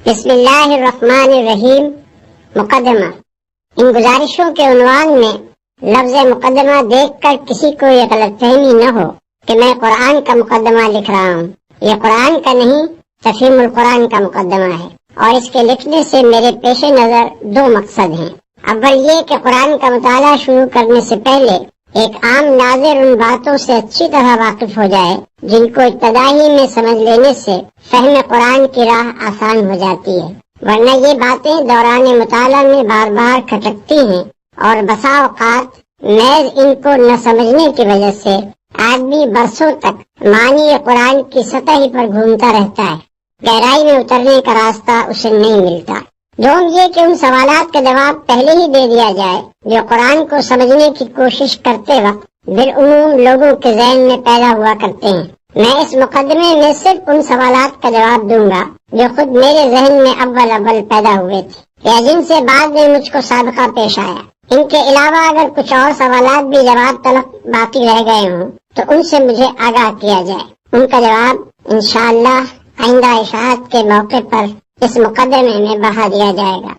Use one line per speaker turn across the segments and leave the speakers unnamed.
بسم اللہ الرحمن الرحیم۔ مقدمہ۔ ان گزارشوں کے عنوان میں لفظ مقدمہ دیکھ کر کسی کو یہ غلط فہمی نہ ہو کہ میں قرآن کا مقدمہ لکھ رہا ہوں۔ یہ قرآن کا نہیں، تفہیم القرآن کا مقدمہ ہے، اور اس کے لکھنے سے میرے پیش نظر دو مقصد ہیں۔ اول یہ کہ قرآن کا مطالعہ شروع کرنے سے پہلے ایک عام ناظر ان باتوں سے اچھی طرح واقف ہو جائے جن کو ابتدائی میں سمجھ لینے سے فہم قرآن کی راہ آسان ہو جاتی ہے، ورنہ یہ باتیں دوران مطالعہ میں بار بار کھٹکتی ہیں اور بسا اوقات محض ان کو نہ سمجھنے کی وجہ سے آدمی برسوں تک معنی قرآن کی سطح پر گھومتا رہتا ہے، گہرائی میں اترنے کا راستہ اسے نہیں ملتا۔ دوم یہ کہ ان سوالات کا جواب پہلے ہی دے دیا جائے جو قرآن کو سمجھنے کی کوشش کرتے وقت بالعموم لوگوں کے ذہن میں پیدا ہوا کرتے ہیں۔ میں اس مقدمے میں صرف ان سوالات کا جواب دوں گا جو خود میرے ذہن میں اول پیدا ہوئے تھے یا جن سے بعد میں مجھ کو سابقہ پیش آیا۔ ان کے علاوہ اگر کچھ اور سوالات بھی جواب طلب باقی رہ گئے ہوں تو ان سے مجھے آگاہ کیا جائے، ان کا جواب انشاءاللہ آئندہ اشاعت کے موقع پر اس مقدمے میں بڑھا دیا جائے گا۔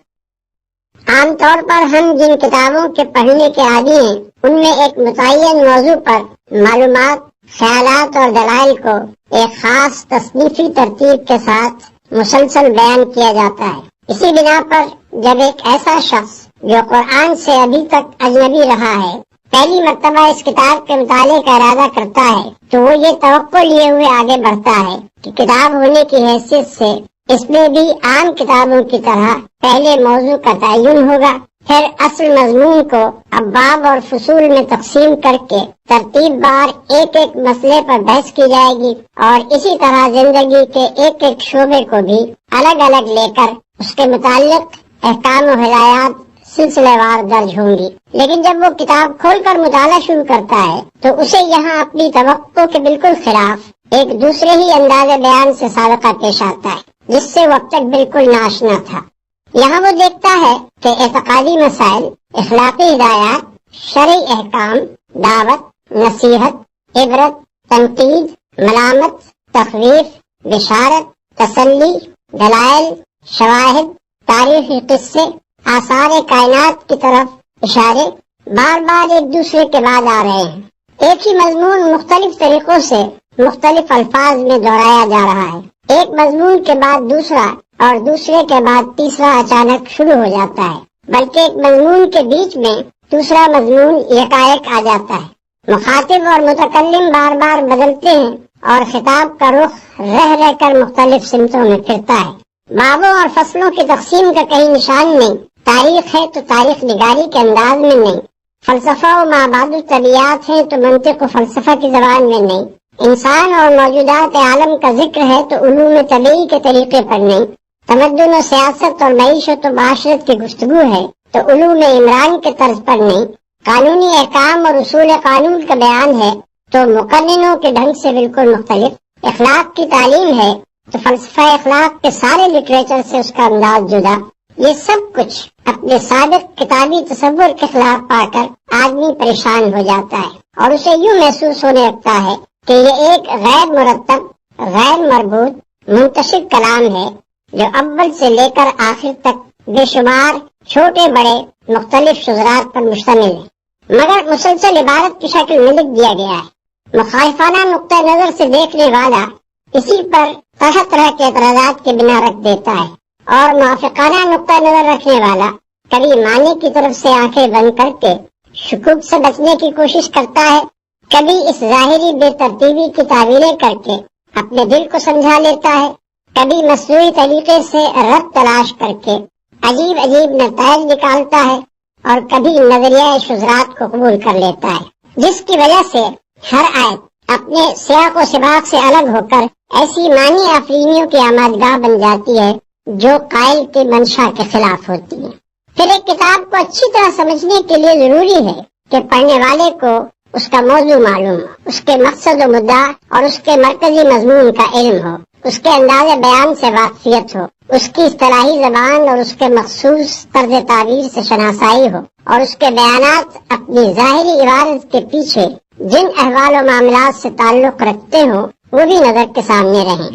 عام طور پر ہم جن کتابوں کے پڑھنے کے عادی ہیں ان میں ایک متعین موضوع پر معلومات، خیالات اور دلائل کو ایک خاص تصنیفی ترتیب کے ساتھ مسلسل بیان کیا جاتا ہے۔ اسی بنا پر جب ایک ایسا شخص جو قرآن سے ابھی تک اجنبی رہا ہے پہلی مرتبہ اس کتاب کے مطالعے کا ارادہ کرتا ہے تو وہ یہ توقع لیے ہوئے آگے بڑھتا ہے کہ کتاب ہونے کی حیثیت سے اس میں بھی عام کتابوں کی طرح پہلے موضوع کا تعین ہوگا، پھر اصل مضمون کو ابواب اور فصول میں تقسیم کر کے ترتیب بار ایک ایک مسئلے پر بحث کی جائے گی، اور اسی طرح زندگی کے ایک ایک شعبے کو بھی الگ الگ لے کر اس کے متعلق احکام و ہدایات سلسلے وار درج ہوں گی۔ لیکن جب وہ کتاب کھول کر مطالعہ شروع کرتا ہے تو اسے یہاں اپنی توقع کے بالکل خلاف ایک دوسرے ہی انداز بیان سے سابقہ پیش آتا ہے جس سے وہ اب تک بالکل ناشنا تھا۔ یہاں وہ دیکھتا ہے کہ اعتقادی مسائل، اخلاقی ہدایات، شرعی احکام، دعوت، نصیحت، عبرت، تنقید، ملامت، تخویف، بشارت، تسلی، دلائل، شواہد، تاریخی قصے، آثار کائنات کی طرف اشارے بار بار ایک دوسرے کے بعد آ رہے ہیں۔ ایک ہی مضمون مختلف طریقوں سے مختلف الفاظ میں دہرایا جا رہا ہے، ایک مضمون کے بعد دوسرا اور دوسرے کے بعد تیسرا اچانک شروع ہو جاتا ہے، بلکہ ایک مضمون کے بیچ میں دوسرا مضمون یکایک آ جاتا ہے۔ مخاطب اور متکلم بار بار بدلتے ہیں اور خطاب کا رخ رہ رہ کر مختلف سمتوں میں پھرتا ہے۔ بابوں اور فصلوں کی تقسیم کا کہیں نشان نہیں، تاریخ ہے تو تاریخ نگاری کے انداز میں نہیں، فلسفہ و مابعد الطبیعات ہے تو منطق و فلسفہ کی زبان میں نہیں، انسان اور موجودات عالم کا ذکر ہے تو علوم طبیعی کے طریقے پر نہیں، تمدن و سیاست اور معیشت و معاشرت کی گفتگو ہے تو علوم عمران کے طرز پر نہیں، قانونی احکام اور اصول قانون کا بیان ہے تو مقننوں کے ڈھنگ سے بالکل مختلف، اخلاق کی تعلیم ہے تو فلسفہ اخلاق کے سارے لٹریچر سے اس کا انداز جدا۔ یہ سب کچھ اپنے سابق کتابی تصور کے خلاف پا کر آدمی پریشان ہو جاتا ہے اور اسے یوں محسوس ہونے لگتا ہے کہ یہ ایک غیر مرتب، غیر مربوط، منتشر کلام ہے جو اول سے لے کر آخر تک بے شمار چھوٹے بڑے مختلف شذرات پر مشتمل ہے، مگر مسلسل عبارت کی شکل میں لکھ دیا گیا ہے۔ مخالفانہ نقطہ نظر سے دیکھنے والا اسی پر طرح طرح کے اعتراضات کے بنا رکھ دیتا ہے، اور موافقانہ نقطہ نظر رکھنے والا کبھی معنی کی طرف سے آنکھیں بند کر کے شکوک سے بچنے کی کوشش کرتا ہے، کبھی اس ظاہری بے ترتیبی کی تعویلیں کر کے اپنے دل کو سمجھا لیتا ہے، کبھی مصنوعی طریقے سے رد تلاش کر کے عجیب عجیب نتائج نکالتا ہے، اور کبھی نظریہ شذرات کو قبول کر لیتا ہے، جس کی وجہ سے ہر آیت اپنے سیاق و سباق سے الگ ہو کر ایسی معنی آفرینیوں کی آمادگاہ بن جاتی ہے جو قائل کے منشا کے خلاف ہوتی ہے۔ پھر ایک کتاب کو اچھی طرح سمجھنے کے لیے ضروری ہے کہ پڑھنے والے کو اس کا موضوع معلوم ہو، اس کے مقصد و مدعا اور اس کے مرکزی مضمون کا علم ہو، اس کے انداز بیان سے واقفیت ہو، اس کی اصطلاحی زبان اور اس کے مخصوص طرز تعبیر سے شناسائی ہو، اور اس کے بیانات اپنی ظاہری عبارت کے پیچھے جن احوال و معاملات سے تعلق رکھتے ہوں وہ بھی نظر کے سامنے رہیں۔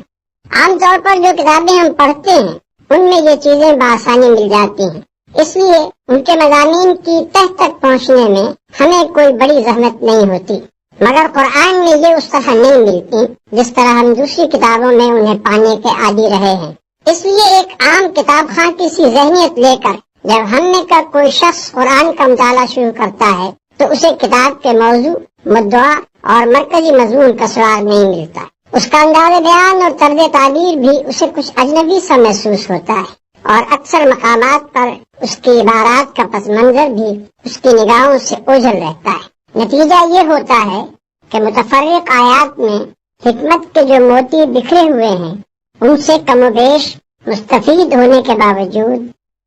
عام طور پر جو کتابیں ہم پڑھتے ہیں ان میں یہ چیزیں بآسانی مل جاتی ہیں، اس لیے ان کے مضامین کی تہ تک پہنچنے میں ہمیں کوئی بڑی زحمت نہیں ہوتی، مگر قرآن میں یہ اس طرح نہیں ملتی جس طرح ہم دوسری کتابوں میں انہیں پانے کے عادی رہے ہیں۔ اس لیے ایک عام کتاب خواں کی سی ذہنیت لے کر جب ہم میں کا کوئی شخص قرآن کا مطالعہ شروع کرتا ہے تو اسے کتاب کے موضوع، مدعا اور مرکزی مضمون کا سراغ نہیں ملتا۔ اس کا انداز بیان اور طرز تعبیر بھی اسے کچھ اجنبی سا محسوس ہوتا ہے، اور اکثر مقامات پر اس کی عبارات کا پس منظر بھی اس کی نگاہوں سے اوجھل رہتا ہے۔ نتیجہ یہ ہوتا ہے کہ متفرق آیات میں حکمت کے جو موتی بکھرے ہوئے ہیں ان سے کم و بیش مستفید ہونے کے باوجود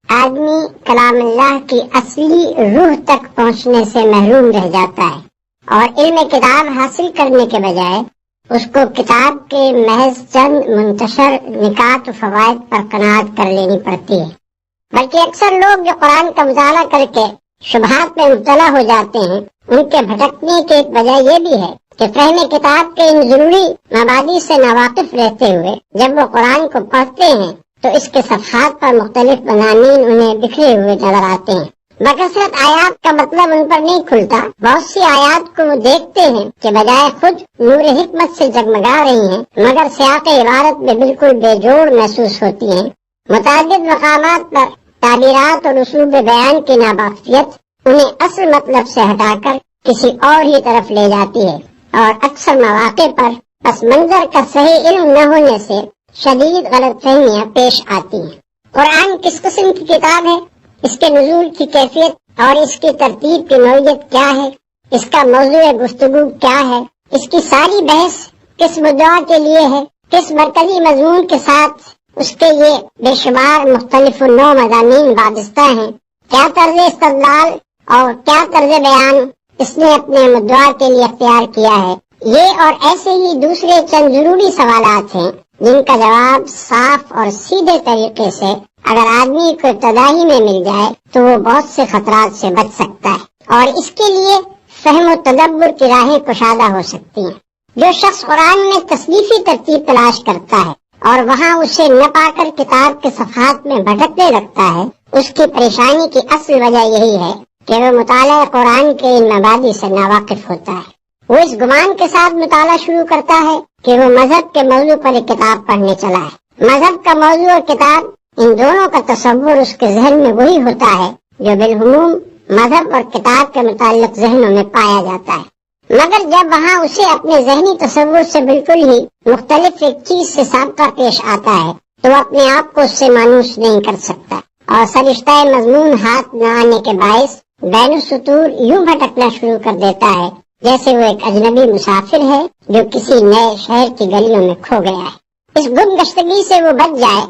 آدمی کلام اللہ کی اصلی روح تک پہنچنے سے محروم رہ جاتا ہے، اور علم کتاب حاصل کرنے کے بجائے اس کو کتاب کے محض چند منتشر نکات و فوائد پر قناعت کر لینی پڑتی ہے۔ بلکہ اکثر لوگ جو قرآن کا مطالعہ کر کے شبہات میں مبتلا ہو جاتے ہیں، ان کے بھٹکنے کی ایک وجہ یہ بھی ہے کہ فہم کتاب کے ان ضروری مبادی سے ناواقف رہتے ہوئے جب وہ قرآن کو پڑھتے ہیں تو اس کے صفحات پر مختلف مضامین انہیں بکھرے ہوئے نظر آتے ہیں۔ بکثرت آیات کا مطلب ان پر نہیں کھلتا۔ بہت سی آیات کو وہ دیکھتے ہیں کہ بجائے خود نور حکمت سے جگمگا رہی ہیں مگر سیاق عبارت میں بالکل بے جوڑ محسوس ہوتی ہیں۔ متعدد مقامات پر تعبیرات اور اسلوب بیان کی ناباقیت انہیں اصل مطلب سے ہٹا کر کسی اور ہی طرف لے جاتی ہے، اور اکثر مواقع پر پس منظر کا صحیح علم نہ ہونے سے شدید غلط فہمیاں پیش آتی ہیں۔ قرآن کس قسم کی کتاب ہے، اس کے نزول کی کیفیت اور اس کی ترتیب کی نوعیت کیا ہے، اس کا موضوع گفتگو کیا ہے، اس کی ساری بحث کس مدعا کے لیے ہے، کس مرکزی مضمون کے ساتھ اس کے یہ بے شمار مختلف نوع مضامین وابستہ ہیں، کیا طرز استدلال اور کیا طرز بیان اس نے اپنے مدعا کے لیے اختیار کیا ہے، یہ اور ایسے ہی دوسرے چند ضروری سوالات ہیں جن کا جواب صاف اور سیدھے طریقے سے اگر آدمی کو ابتدائی میں مل جائے تو وہ بہت سے خطرات سے بچ سکتا ہے، اور اس کے لیے فہم و تدبر کی راہیں کشادہ ہو سکتی ہیں۔ جو شخص قرآن میں تصنیفی ترتیب تلاش کرتا ہے اور وہاں اسے نہ پا کر کتاب کے صفحات میں بھٹکنے لگتا ہے، اس کی پریشانی کی اصل وجہ یہی ہے کہ وہ مطالعہ قرآن کے ان مبادی سے ناواقف ہوتا ہے۔ وہ اس گمان کے ساتھ مطالعہ شروع کرتا ہے کہ وہ مذہب کے موضوع پر ایک کتاب پڑھنے چلا ہے۔ مذہب کا موضوع اور کتاب ان دونوں کا تصور اس کے ذہن میں وہی ہوتا ہے جو بالعموم مذہب اور کتاب کے متعلق ذہنوں میں پایا جاتا ہے، مگر جب وہاں اسے اپنے ذہنی تصور سے بالکل ہی مختلف ایک چیز سے سابقہ پیش آتا ہے تو وہ اپنے آپ کو اس سے مانوس نہیں کر سکتا، اور سرشتہ مضمون ہاتھ نہ آنے کے باعث بین السطور یوں بھٹکنا شروع کر دیتا ہے جیسے وہ ایک اجنبی مسافر ہے جو کسی نئے شہر کی گلیوں میں کھو گیا ہے۔ اس گم گشتگی سے وہ بچ جائے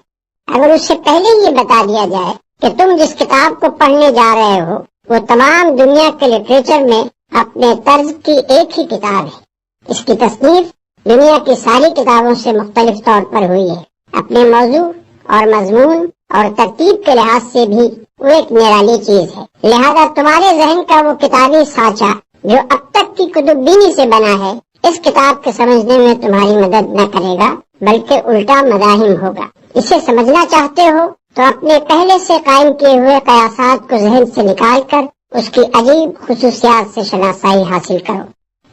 اگر اس سے پہلے یہ بتا دیا جائے کہ تم جس کتاب کو پڑھنے جا رہے ہو وہ تمام دنیا کے لٹریچر میں اپنے طرز کی ایک ہی کتاب ہے۔ اس کی تصنیف دنیا کی ساری کتابوں سے مختلف طور پر ہوئی ہے، اپنے موضوع اور مضمون اور ترتیب کے لحاظ سے بھی وہ ایک نرالی چیز ہے، لہذا تمہارے ذہن کا وہ کتابی سانچہ جو اب تک کی کتب بینی سے بنا ہے اس کتاب کے سمجھنے میں تمہاری مدد نہ کرے گا بلکہ الٹا مزاحم ہوگا۔ اسے سمجھنا چاہتے ہو تو اپنے پہلے سے قائم کیے ہوئے قیاسات کو ذہن سے نکال کر اس کی عجیب خصوصیات سے شناسائی حاصل کرو۔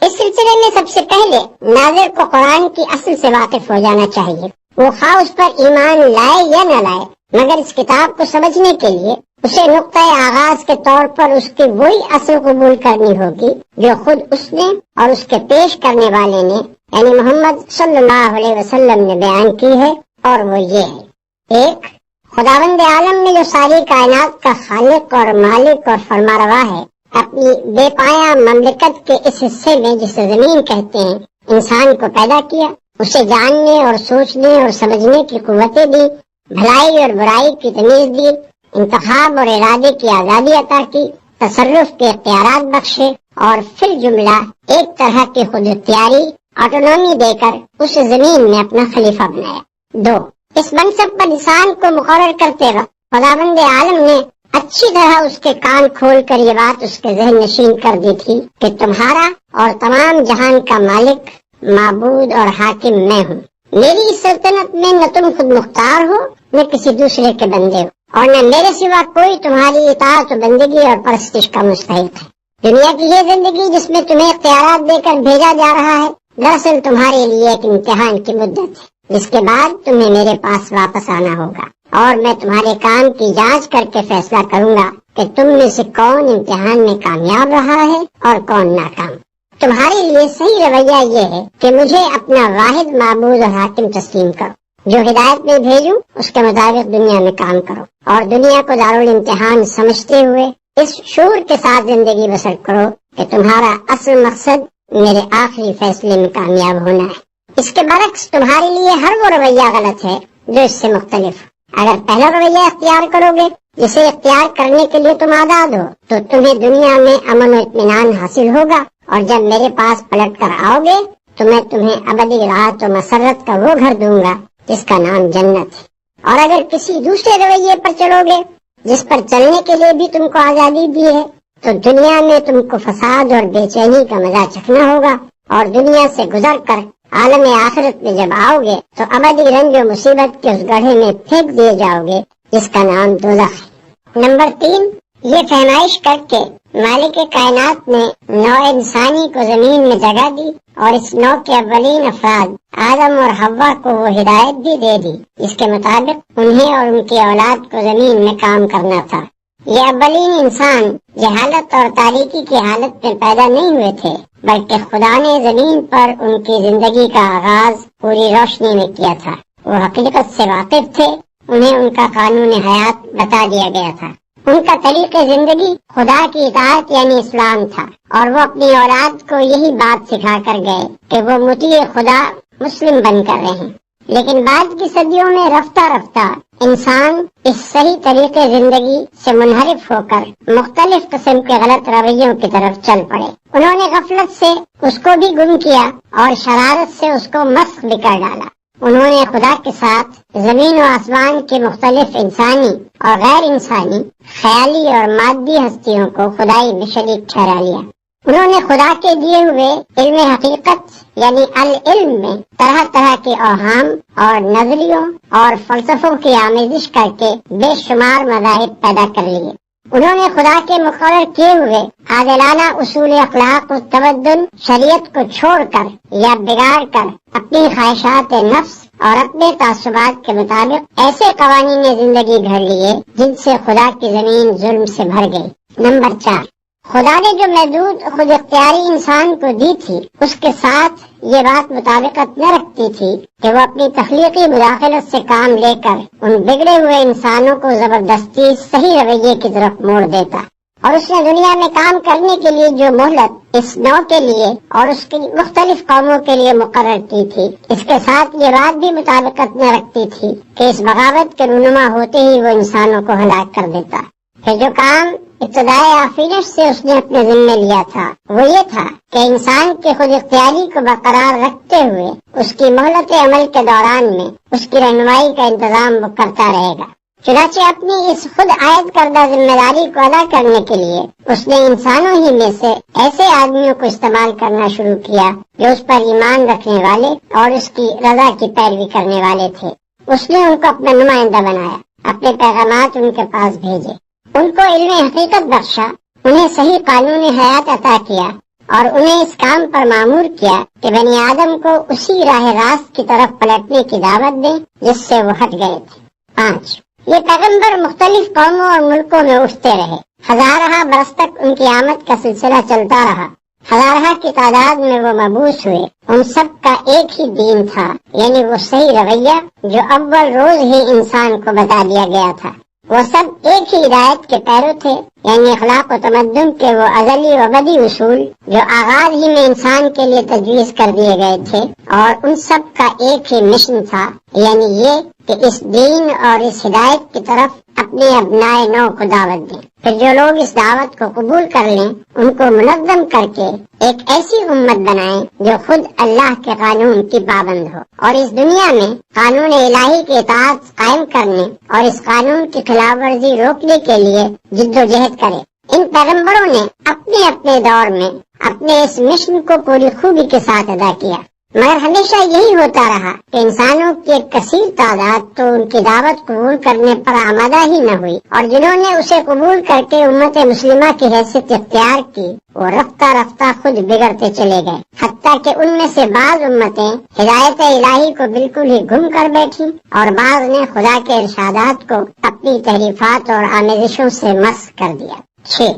اس سلسلے میں سب سے پہلے ناظر کو قرآن کی اصل سے واقف ہو جانا چاہیے، وہ خواہ اس پر ایمان لائے یا نہ لائے، مگر اس کتاب کو سمجھنے کے لیے اسے نقطۂ آغاز کے طور پر اس کی وہی اصل قبول کرنی ہوگی جو خود اس نے اور اس کے پیش کرنے والے نے یعنی محمد صلی اللہ علیہ وسلم نے بیان کی ہے، اور وہ یہ ہے: ایک، خداوند عالم نے جو ساری کائنات کا خالق اور مالک اور فرماروا ہے، اپنی بے پایا مملکت کے اس حصے میں جسے زمین کہتے ہیں انسان کو پیدا کیا، اسے جاننے اور سوچنے اور سمجھنے کی قوتیں دی، بھلائی اور برائی کی تمیز دی، انتخاب اور ارادے کی آزادی عطا کی، تصرف کے اختیارات بخشے، اور فی الجملہ ایک طرح کی خود اختیاری آٹونومی دے کر اس زمین میں اپنا خلیفہ بنایا۔ دو، اس منصب پر انسان کو مقرر کرتے وقت خداوند عالم نے اچھی طرح اس کے کان کھول کر یہ بات اس کے ذہن نشین کر دی تھی کہ تمہارا اور تمام جہان کا مالک، معبود اور حاکم میں ہوں۔ میری اس سلطنت میں نہ تم خود مختار ہو نہ کسی دوسرے کے بندے ہو، اور نہ میرے سوا کوئی تمہاری اطاعت و بندگی اور پرستش کا مستحق ہے۔ دنیا کی یہ زندگی جس میں تمہیں اختیارات دے کر بھیجا جا رہا ہے، دراصل تمہارے لیے ایک امتحان کی مدت ہے، جس کے بعد تمہیں میرے پاس واپس آنا ہوگا، اور میں تمہارے کام کی جانچ کر کے فیصلہ کروں گا کہ تم میں سے کون امتحان میں کامیاب رہا ہے اور کون ناکام۔ تمہارے لیے صحیح رویہ یہ ہے کہ مجھے اپنا واحد معبود اور حاکم تسلیم کرو، جو ہدایت میں بھیجوں اس کے مطابق دنیا میں کام کرو، اور دنیا کو دارالامتحان سمجھتے ہوئے اس شعور کے ساتھ زندگی بسر کرو کہ تمہارا اصل مقصد میرے آخری فیصلے میں کامیاب ہونا ہے۔ اس کے برعکس تمہارے لیے ہر وہ رویہ غلط ہے جو اس سے مختلف ہو۔ اگر پہلا رویہ اختیار کرو گے جسے اختیار کرنے کے لیے تم آزاد ہو، تو تمہیں دنیا میں امن و اطمینان حاصل ہوگا، اور جب میرے پاس پلٹ کر آؤ گے تو میں تمہیں ابدی راحت و مسرت کا وہ گھر دوں گا جس کا نام جنت ہے۔ اور اگر کسی دوسرے رویے پر چلو گے جس پر چلنے کے لیے بھی تم کو آزادی دی ہے، تو دنیا میں تم کو فساد اور بے چینی کا مزہ چکھنا ہوگا، اور دنیا سے گزر کر عالم آخرت میں جب آؤ گے تو ابدی رنج و مصیبت کے اس گڑھے میں پھینک دیے جاؤ گے جس کا نام دوزخ ہے۔ نمبر 3، یہ فہمائش کر کے مالک کائنات نے نوع انسانی کو زمین میں جگہ دی، اور اس نوع کے اولین افراد آدم اور حوا کو وہ ہدایت بھی دے دی جس کے مطابق انہیں اور ان کی اولاد کو زمین میں کام کرنا تھا۔ یہ اولین انسان جہالت اور تاریکی کی حالت میں پیدا نہیں ہوئے تھے، بلکہ خدا نے زمین پر ان کی زندگی کا آغاز پوری روشنی میں کیا تھا۔ وہ حقیقت سے واقف تھے، انہیں ان کا قانون حیات بتا دیا گیا تھا۔ ان کا طریق زندگی خدا کی اطاعت یعنی اسلام تھا، اور وہ اپنی اولاد کو یہی بات سکھا کر گئے کہ وہ مطیع خدا مسلم بن کر رہیں۔ لیکن بعد کی صدیوں میں رفتہ رفتہ انسان اس صحیح طریقے زندگی سے منحرف ہو کر مختلف قسم کے غلط رویوں کی طرف چل پڑے۔ انہوں نے غفلت سے اس کو بھی گم کیا اور شرارت سے اس کو مسخ بھی کر ڈالا۔ انہوں نے خدا کے ساتھ زمین و آسمان کے مختلف انسانی اور غیر انسانی خیالی اور مادی ہستیوں کو خدائی میں شریک ٹھہرا لیا۔ انہوں نے خدا کے دیے ہوئے علم حقیقت یعنی العلم میں طرح طرح کے اوہام اور نظریوں اور فلسفوں کی آمیزش کر کے بے شمار مذاہب پیدا کر لیے۔ انہوں نے خدا کے مقرر کیے ہوئے عادلانہ اصول اخلاق و تمدن شریعت کو چھوڑ کر یا بگاڑ کر اپنی خواہشات نفس اور اپنے تعصبات کے مطابق ایسے قوانین زندگی گھڑ لیے جن سے خدا کی زمین ظلم سے بھر گئی۔ نمبر 4، خدا نے جو محدود خود اختیاری انسان کو دی تھی اس کے ساتھ یہ بات مطابقت نہ رکھتی تھی کہ وہ اپنی تخلیقی مداخلت سے کام لے کر ان بگڑے ہوئے انسانوں کو زبردستی صحیح رویے کی طرف موڑ دیتا، اور اس نے دنیا میں کام کرنے کے لیے جو مہلت اس نوع کے لیے اور اس کی مختلف قوموں کے لیے مقرر کی تھی، اس کے ساتھ یہ بات بھی مطابقت نہ رکھتی تھی کہ اس بغاوت کے رونما ہوتے ہی وہ انسانوں کو ہلاک کر دیتا۔ کہ جو کام ابتدائے آفرینش سے اس نے اپنے ذمہ لیا تھا وہ یہ تھا کہ انسان کی خود اختیاری کو برقرار رکھتے ہوئے اس کی مہلت عمل کے دوران میں اس کی رہنمائی کا انتظام وہ کرتا رہے گا۔ چنانچہ اپنی اس خود عائد کردہ ذمہ داری کو ادا کرنے کے لیے اس نے انسانوں ہی میں سے ایسے آدمیوں کو استعمال کرنا شروع کیا جو اس پر ایمان رکھنے والے اور اس کی رضا کی پیروی کرنے والے تھے۔ اس نے ان کو اپنا نمائندہ بنایا، اپنے پیغامات ان کے پاس بھیجے، ان کو علم حقیقت بخشا، انہیں صحیح قانون حیات عطا کیا، اور انہیں اس کام پر مامور کیا کہ بنی آدم کو اسی راہ راست کی طرف پلٹنے کی دعوت دیں جس سے وہ ہٹ گئے تھے۔ 5، یہ پیغمبر مختلف قوموں اور ملکوں میں اٹھتے رہے، ہزارہ برس تک ان کی آمد کا سلسلہ چلتا رہا، ہزارہ کی تعداد میں وہ مبعوث ہوئے۔ ان سب کا ایک ہی دین تھا، یعنی وہ صحیح رویہ جو اول روز ہی انسان کو بتا دیا گیا تھا۔ وہ سب ایک ہی ہدایت کے پیرو تھے، یعنی اخلاق و تمدن کے وہ ازلی و ابدی اصول جو آغاز ہی میں انسان کے لیے تجویز کر دیے گئے تھے، اور ان سب کا ایک ہی مشن تھا، یعنی یہ کہ اس دین اور اس ہدایت کی طرف اپنے ابنائے نو کو دعوت دیں۔ پھر جو لوگ اس دعوت کو قبول کر لیں ان کو منظم کر کے ایک ایسی امت بنائیں جو خود اللہ کے قانون کی پابند ہو، اور اس دنیا میں قانون الہی کی اطاعت قائم کرنے اور اس قانون کی خلاف ورزی روکنے کے لیے جد و جہد کرے۔ ان پیغمبروں نے اپنے اپنے دور میں اپنے اس مشن کو پوری خوبی کے ساتھ ادا کیا۔ مگر ہمیشہ یہی ہوتا رہا کہ انسانوں کی ایک کثیر تعداد تو ان کی دعوت قبول کرنے پر آمادہ ہی نہ ہوئی، اور جنہوں نے اسے قبول کر کے امت مسلمہ کی حیثیت اختیار کی وہ رفتہ رفتہ خود بگڑتے چلے گئے، حتیٰ کہ ان میں سے بعض امتیں ہدایت الہی کو بالکل ہی گم کر بیٹھی اور بعض نے خدا کے ارشادات کو اپنی تحریفات اور آمیزشوں سے مسخ کر دیا۔ 6۔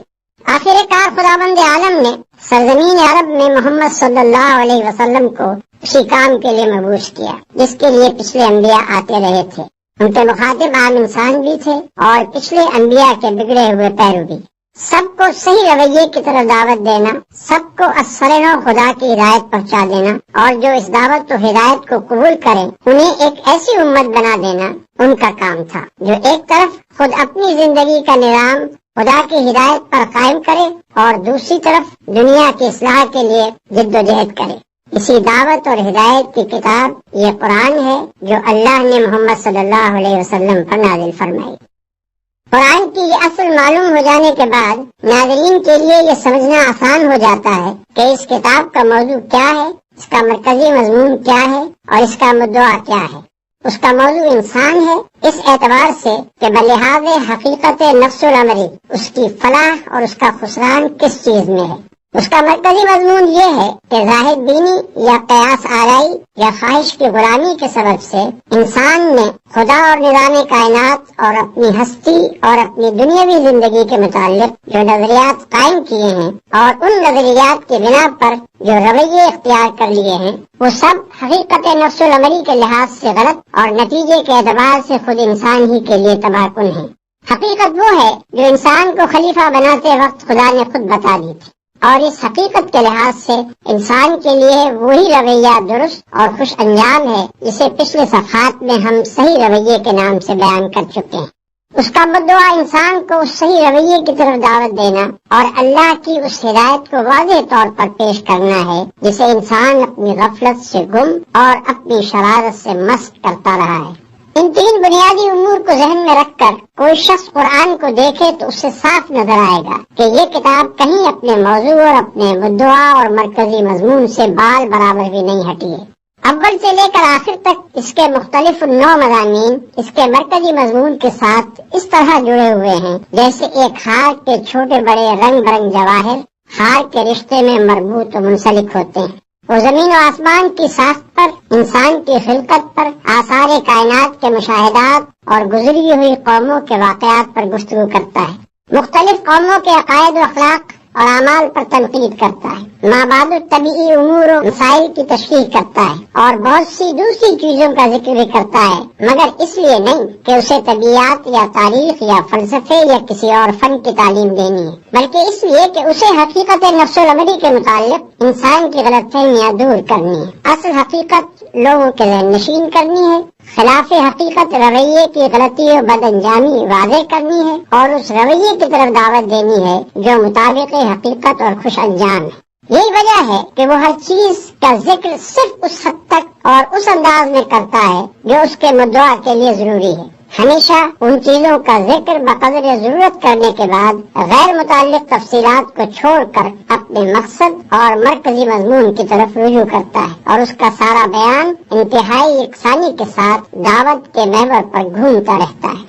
آخر کار خداوند عالم نے سرزمین عرب میں محمد صلی اللہ علیہ وسلم کو اسی کام کے لیے مبعوث کیا جس کے لیے پچھلے انبیاء آتے رہے تھے۔ ان کے مخاطب عام انسان بھی تھے اور پچھلے انبیاء کے بگڑے ہوئے پیرو بھی۔ سب کو صحیح رویے کی طرف دعوت دینا، سب کو اثرنو خدا کی ہدایت پہنچا دینا، اور جو اس دعوت و ہدایت کو قبول کریں انہیں ایک ایسی امت بنا دینا ان کا کام تھا جو ایک طرف خود اپنی زندگی کا نظام خدا کی ہدایت پر قائم کرے اور دوسری طرف دنیا کی اصلاح کے لیے جد و جہد کرے۔ اسی دعوت اور ہدایت کی کتاب یہ قرآن ہے جو اللہ نے محمد صلی اللہ علیہ وسلم پر نازل فرمائی۔ قرآن کی یہ اصل معلوم ہو جانے کے بعد ناظرین کے لیے یہ سمجھنا آسان ہو جاتا ہے کہ اس کتاب کا موضوع کیا ہے، اس کا مرکزی مضمون کیا ہے اور اس کا مدعا کیا ہے۔ اس کا موضوع انسان ہے، اس اعتبار سے کہ بلحاظ حقیقت نفس الامری اس کی فلاح اور اس کا خسران کس چیز میں ہے۔ اس کا مرکزی مضمون یہ ہے کہ ظاہر بینی یا قیاس آرائی یا خواہش کی غلامی کے سبب سے انسان نے خدا اور نظام کائنات اور اپنی ہستی اور اپنی دنیاوی زندگی کے متعلق جو نظریات قائم کیے ہیں اور ان نظریات کی بنا پر جو رویے اختیار کر لیے ہیں وہ سب حقیقت نفس الامری کے لحاظ سے غلط اور نتیجے کے اعتبار سے خود انسان ہی کے لیے تباہ کن ہیں۔ حقیقت وہ ہے جو انسان کو خلیفہ بناتے وقت خدا نے خود بتا دی تھی، اور اس حقیقت کے لحاظ سے انسان کے لیے وہی رویہ درست اور خوش انجام ہے جسے پچھلے صفحات میں ہم صحیح رویے کے نام سے بیان کر چکے ہیں۔ اس کا مدعا انسان کو اس صحیح رویے کی طرف دعوت دینا اور اللہ کی اس ہدایت کو واضح طور پر پیش کرنا ہے جسے انسان اپنی غفلت سے گم اور اپنی شرارت سے مسخ کرتا رہا ہے۔ ان تین بنیادی امور کو ذہن میں رکھ کر کوئی شخص قرآن کو دیکھے تو اسے صاف نظر آئے گا کہ یہ کتاب کہیں اپنے موضوع اور اپنے مدعا اور مرکزی مضمون سے بال برابر بھی نہیں ہٹی ہے۔ اول سے لے کر آخر تک اس کے مختلف 9 مضامین اس کے مرکزی مضمون کے ساتھ اس طرح جڑے ہوئے ہیں جیسے ایک ہار کے چھوٹے بڑے رنگ برنگ جواہر ہار کے رشتے میں مربوط و منسلک ہوتے ہیں۔ وہ زمین و آسمان کی ساخت پر، انسان کی خلقت پر، آثار کائنات کے مشاہدات اور گزری ہوئی قوموں کے واقعات پر گفتگو کرتا ہے، مختلف قوموں کے عقائد و اخلاق اور اعمال پر تنقید کرتا ہے، مابعد الطبیعی امور و مسائل کی تشریح کرتا ہے اور بہت سی دوسری چیزوں کا ذکر بھی کرتا ہے، مگر اس لیے نہیں کہ اسے طبیعیات یا تاریخ یا فلسفے یا کسی اور فن کی تعلیم دینی ہے، بلکہ اس لیے کہ اسے حقیقت نفس الامری کے متعلق انسان کی غلط فہمیاں دور کرنی ہے، اصل حقیقت لوگوں کے ذہن نشین کرنی ہے، خلاف حقیقت رویے کی غلطی و بد انجامی واضح کرنی ہے اور اس رویے کی طرف دعوت دینی ہے جو مطابق حقیقت اور خوش انجام ہے۔ یہی وجہ ہے کہ وہ ہر چیز کا ذکر صرف اس حد تک اور اس انداز میں کرتا ہے جو اس کے مدعا کے لیے ضروری ہے، ہمیشہ ان چیزوں کا ذکر بقدر ضرورت کرنے کے بعد غیر متعلق تفصیلات کو چھوڑ کر اپنے مقصد اور مرکزی مضمون کی طرف رجوع کرتا ہے، اور اس کا سارا بیان انتہائی یکسانی کے ساتھ دعوت کے محور پر گھومتا رہتا ہے۔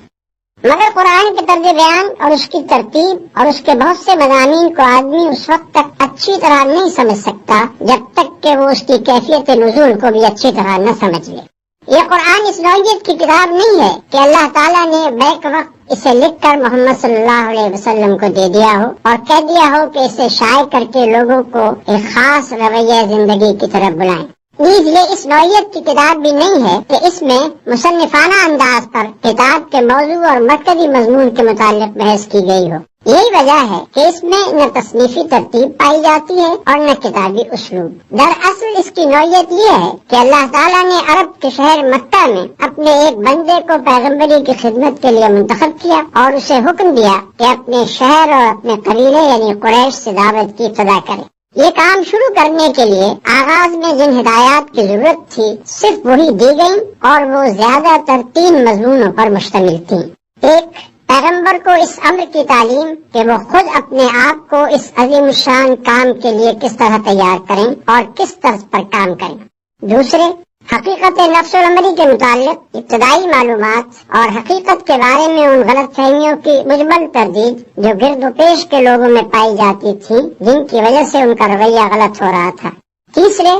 مگر قرآن کے طرز بیان اور اس کی ترتیب اور اس کے بہت سے مضامین کو آدمی اس وقت تک اچھی طرح نہیں سمجھ سکتا جب تک کہ وہ اس کی کیفیت نزول کو بھی اچھی طرح نہ سمجھ لے۔ یہ قرآن اس نوعیت کی کتاب نہیں ہے کہ اللہ تعالیٰ نے بیک وقت اسے لکھ کر محمد صلی اللہ علیہ وسلم کو دے دیا ہو اور کہہ دیا ہو کہ اسے شائع کر کے لوگوں کو ایک خاص رویہ زندگی کی طرف بلائیں۔ نیز یہ اس نوعیت کی کتاب بھی نہیں ہے کہ اس میں مصنفانہ انداز پر کتاب کے موضوع اور مرکزی مضمون کے متعلق بحث کی گئی ہو۔ یہی وجہ ہے کہ اس میں نہ تصنیفی ترتیب پائی جاتی ہے اور نہ کتابی اسلوب۔ دراصل اس کی نوعیت یہ ہے کہ اللہ تعالیٰ نے عرب کے شہر مکہ میں اپنے ایک بندے کو پیغمبری کی خدمت کے لیے منتخب کیا اور اسے حکم دیا کہ اپنے شہر اور اپنے قبیلے یعنی قریش سے دعوت کی ابتدا کرے۔ یہ کام شروع کرنے کے لیے آغاز میں جن ہدایات کی ضرورت تھی صرف وہی دی گئیں اور وہ زیادہ تر 3 مضمونوں پر مشتمل تھیں۔ ایک، پیغمبر کو اس امر کی تعلیم کہ وہ خود اپنے آپ کو اس عظیم الشان کام کے لیے کس طرح تیار کریں اور کس طرز پر کام کریں۔ دوسرے، حقیقت نفس الامری کے متعلق ابتدائی معلومات اور حقیقت کے بارے میں ان غلط فہمیوں کی مجمل تردید جو گرد و پیش کے لوگوں میں پائی جاتی تھی، جن کی وجہ سے ان کا رویہ غلط ہو رہا تھا۔ تیسرے،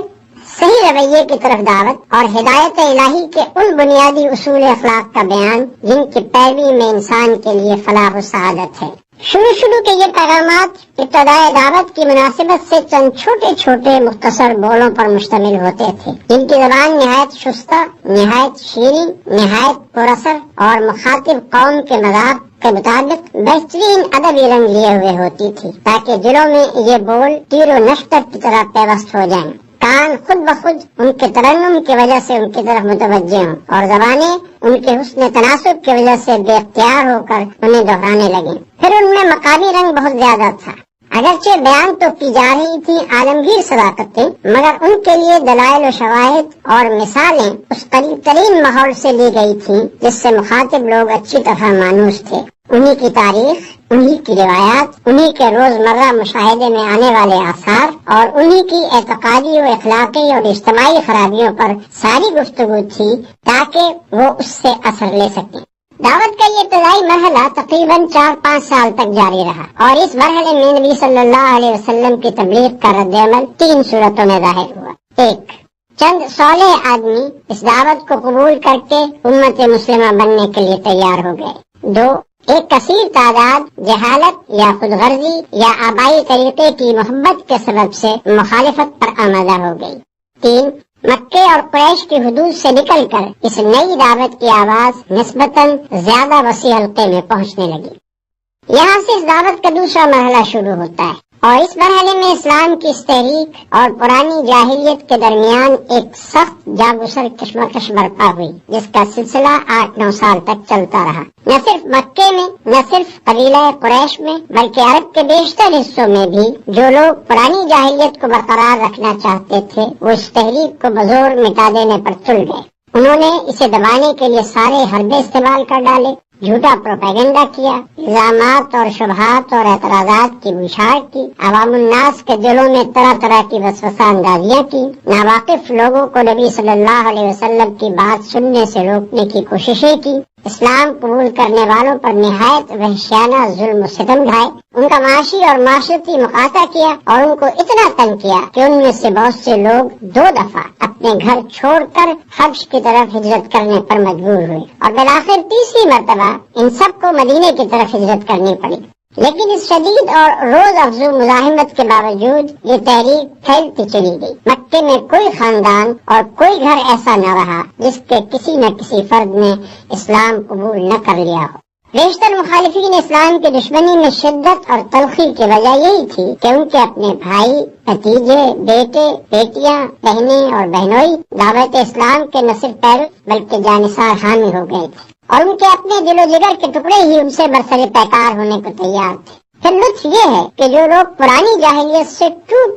صحیح رویے کی طرف دعوت اور ہدایت الہی کے ان بنیادی اصول اخلاق کا بیان جن کی پیروی میں انسان کے لیے فلاح و سعادت ہے۔ شروع کے یہ پیغامات ابتدائی دعوت کی مناسبت سے چند چھوٹے چھوٹے مختصر بولوں پر مشتمل ہوتے تھے، جن کی زبان نہایت شستہ، نہایت شیریں، نہایت پراثر اور مخاطب قوم کے مذاق کے مطابق بہترین ادبی رنگ لیے ہوئے ہوتی تھی، تاکہ دلوں میں یہ بول تیر و نشتر کی طرح پیوست ہو جائیں۔ کان خود بخود ان کے ترنم کی وجہ سے ان کی طرف متوجہ ہوں اور زبانیں ان کے حسن تناسب کی وجہ سے بے اختیار ہو کر انہیں دہرانے لگیں۔ پھر ان میں مقامی رنگ بہت زیادہ تھا۔ اگرچہ بیان تو کی جا رہی تھی عالمگیر صداقتیں، مگر ان کے لیے دلائل و شواہد اور مثالیں اس قریب ترین ماحول سے لی گئی تھیں جس سے مخاطب لوگ اچھی طرح مانوس تھے۔ انہی کی تاریخ، انہی کی روایات، انہی کے روزمرہ مشاہدے میں آنے والے آثار اور انہی کی اعتقادی و اخلاقی اور اجتماعی خرابیوں پر ساری گفتگو تھی تاکہ وہ اس سے اثر لے سکیں۔ دعوت کا یہ ابتدائی مرحلہ تقریباً 4-5 سال تک جاری رہا، اور اس مرحلے میں نبی صلی اللہ علیہ وسلم کی تبلیغ کا رد عمل 3 صورتوں میں ظاہر ہوا۔ 1، چند صالح آدمی اس دعوت کو قبول کر کے امت مسلمہ بننے کے لیے تیار ہو گئے۔ 2، ایک کثیر تعداد جہالت یا خود غرضی یا آبائی طریقے کی محبت کے سبب سے مخالفت پر آمادہ ہو گئی۔ 3، مکے اور قریش کی حدود سے نکل کر اس نئی دعوت کی آواز نسبتاً زیادہ وسیع حلقے میں پہنچنے لگی۔ یہاں سے اس دعوت کا دوسرا مرحلہ شروع ہوتا ہے، اور اس مرحلے میں اسلام کی اس تحریک اور پرانی جاہلیت کے درمیان ایک سخت جاگسر کشمکش برپا ہوئی، جس کا سلسلہ 8-9 سال تک چلتا رہا۔ نہ صرف مکے میں، نہ صرف قبیلہ قریش میں، بلکہ عرب کے بیشتر حصوں میں بھی جو لوگ پرانی جاہلیت کو برقرار رکھنا چاہتے تھے، وہ اس تحریک کو بزور مٹا دینے پر تل گئے۔ انہوں نے اسے دبانے کے لیے سارے حربے استعمال کر ڈالے، جھوٹا پروپیگنڈا کیا، الزامات اور شبہات اور اعتراضات کی بوچھاڑ کی، عوام الناس کے دلوں میں طرح طرح کی وسوسہ اندازیاں کی، ناواقف لوگوں کو نبی صلی اللہ علیہ وسلم کی بات سننے سے روکنے کی کوششیں کی، اسلام قبول کرنے والوں پر نہایت وحشیانہ ظلم و ستم ڈھائے، ان کا معاشی اور معاشرتی مقاطع کیا اور ان کو اتنا تنگ کیا کہ ان میں سے بہت سے لوگ 2 دفعہ اپنے گھر چھوڑ کر حبش کی طرف ہجرت کرنے پر مجبور ہوئے، اور بالآخر تیسری مرتبہ ان سب کو مدینے کی طرف ہجرت کرنی پڑی۔ لیکن اس شدید اور روز افزو مزاحمت کے باوجود یہ تحریک پھیلتی چلی گئی۔ مکے میں کوئی خاندان اور کوئی گھر ایسا نہ رہا جس کے کسی نہ کسی فرد نے اسلام قبول نہ کر لیا ہو۔ بیشتر مخالفین اسلام کی دشمنی میں شدت اور تلخی کی وجہ یہی تھی کہ ان کے اپنے بھائی، بھتیجے، بیٹے، بیٹیاں، بہنیں اور بہنوئی دعوت اسلام کے نہ صرف پیرو بلکہ جانثار حامی ہو گئے تھے، اور ان کے اپنے دل و جگر کے ٹکڑے ہی ان سے برسر پیکار ہونے کو تیار تھے۔ پھر لطف یہ ہے کہ جو لوگ پرانی جاہلیت سے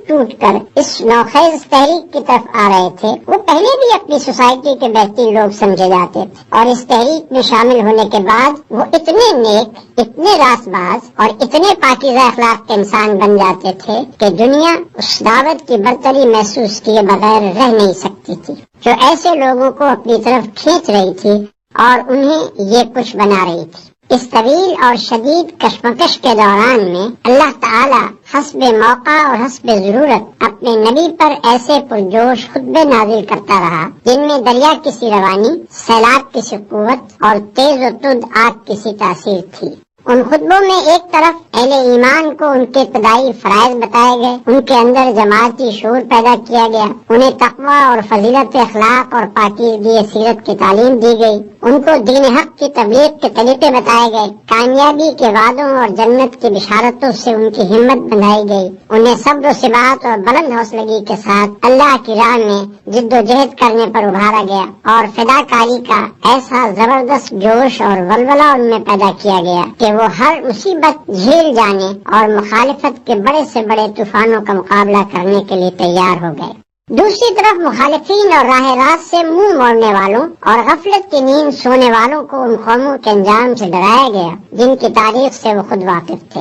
ٹوٹ کر اس نوخیز تحریک کی طرف آ رہے تھے، وہ پہلے بھی اپنی سوسائٹی کے بہترین لوگ سمجھے جاتے تھے، اور اس تحریک میں شامل ہونے کے بعد وہ اتنے نیک، اتنے راست باز اور اتنے پاکیزہ اخلاق کے انسان بن جاتے تھے کہ دنیا اس دعوت کی برتری محسوس کیے بغیر رہ نہیں سکتی تھی، جو ایسے لوگوں کو اپنی طرف کھینچ رہی تھی اور انہیں یہ کچھ بنا رہی تھی۔ اس طویل اور شدید کشمکش کے دوران میں اللہ تعالی حسب موقع اور حسب ضرورت اپنے نبی پر ایسے پرجوش خطبے نازل کرتا رہا جن میں دریا کی سی روانی، سیلاب کی سی قوت اور تیز و تند آگ کی سی تاثیر تھی۔ ان خطبوں میں ایک طرف اہل ایمان کو ان کے ابتدائی فرائض بتائے گئے، ان کے اندر جماعتی شعور پیدا کیا گیا، انہیں تقوی اور فضیلت اخلاق اور پاکیزگی سیرت کی تعلیم دی گئی، ان کو دین حق کی تبلیغ کے طریقے بتائے گئے، کامیابی کے وعدوں اور جنت کی بشارتوں سے ان کی ہمت بندھائی گئی، انہیں صبر و ثبات اور بلند حوصلگی کے ساتھ اللہ کی راہ میں جد و جہد کرنے پر ابھارا گیا، اور فداکاری کا ایسا زبردست جوش اور ولولہ ان میں پیدا کیا گیا کہ وہ ہر مصیبت جھیل جانے اور مخالفت کے بڑے سے بڑے طوفانوں کا مقابلہ کرنے کے لیے تیار ہو گئے۔ دوسری طرف مخالفین اور راہ راست سے منہ موڑنے والوں اور غفلت کی نیند سونے والوں کو ان قوموں کے انجام سے ڈرایا گیا جن کی تاریخ سے وہ خود واقف تھے۔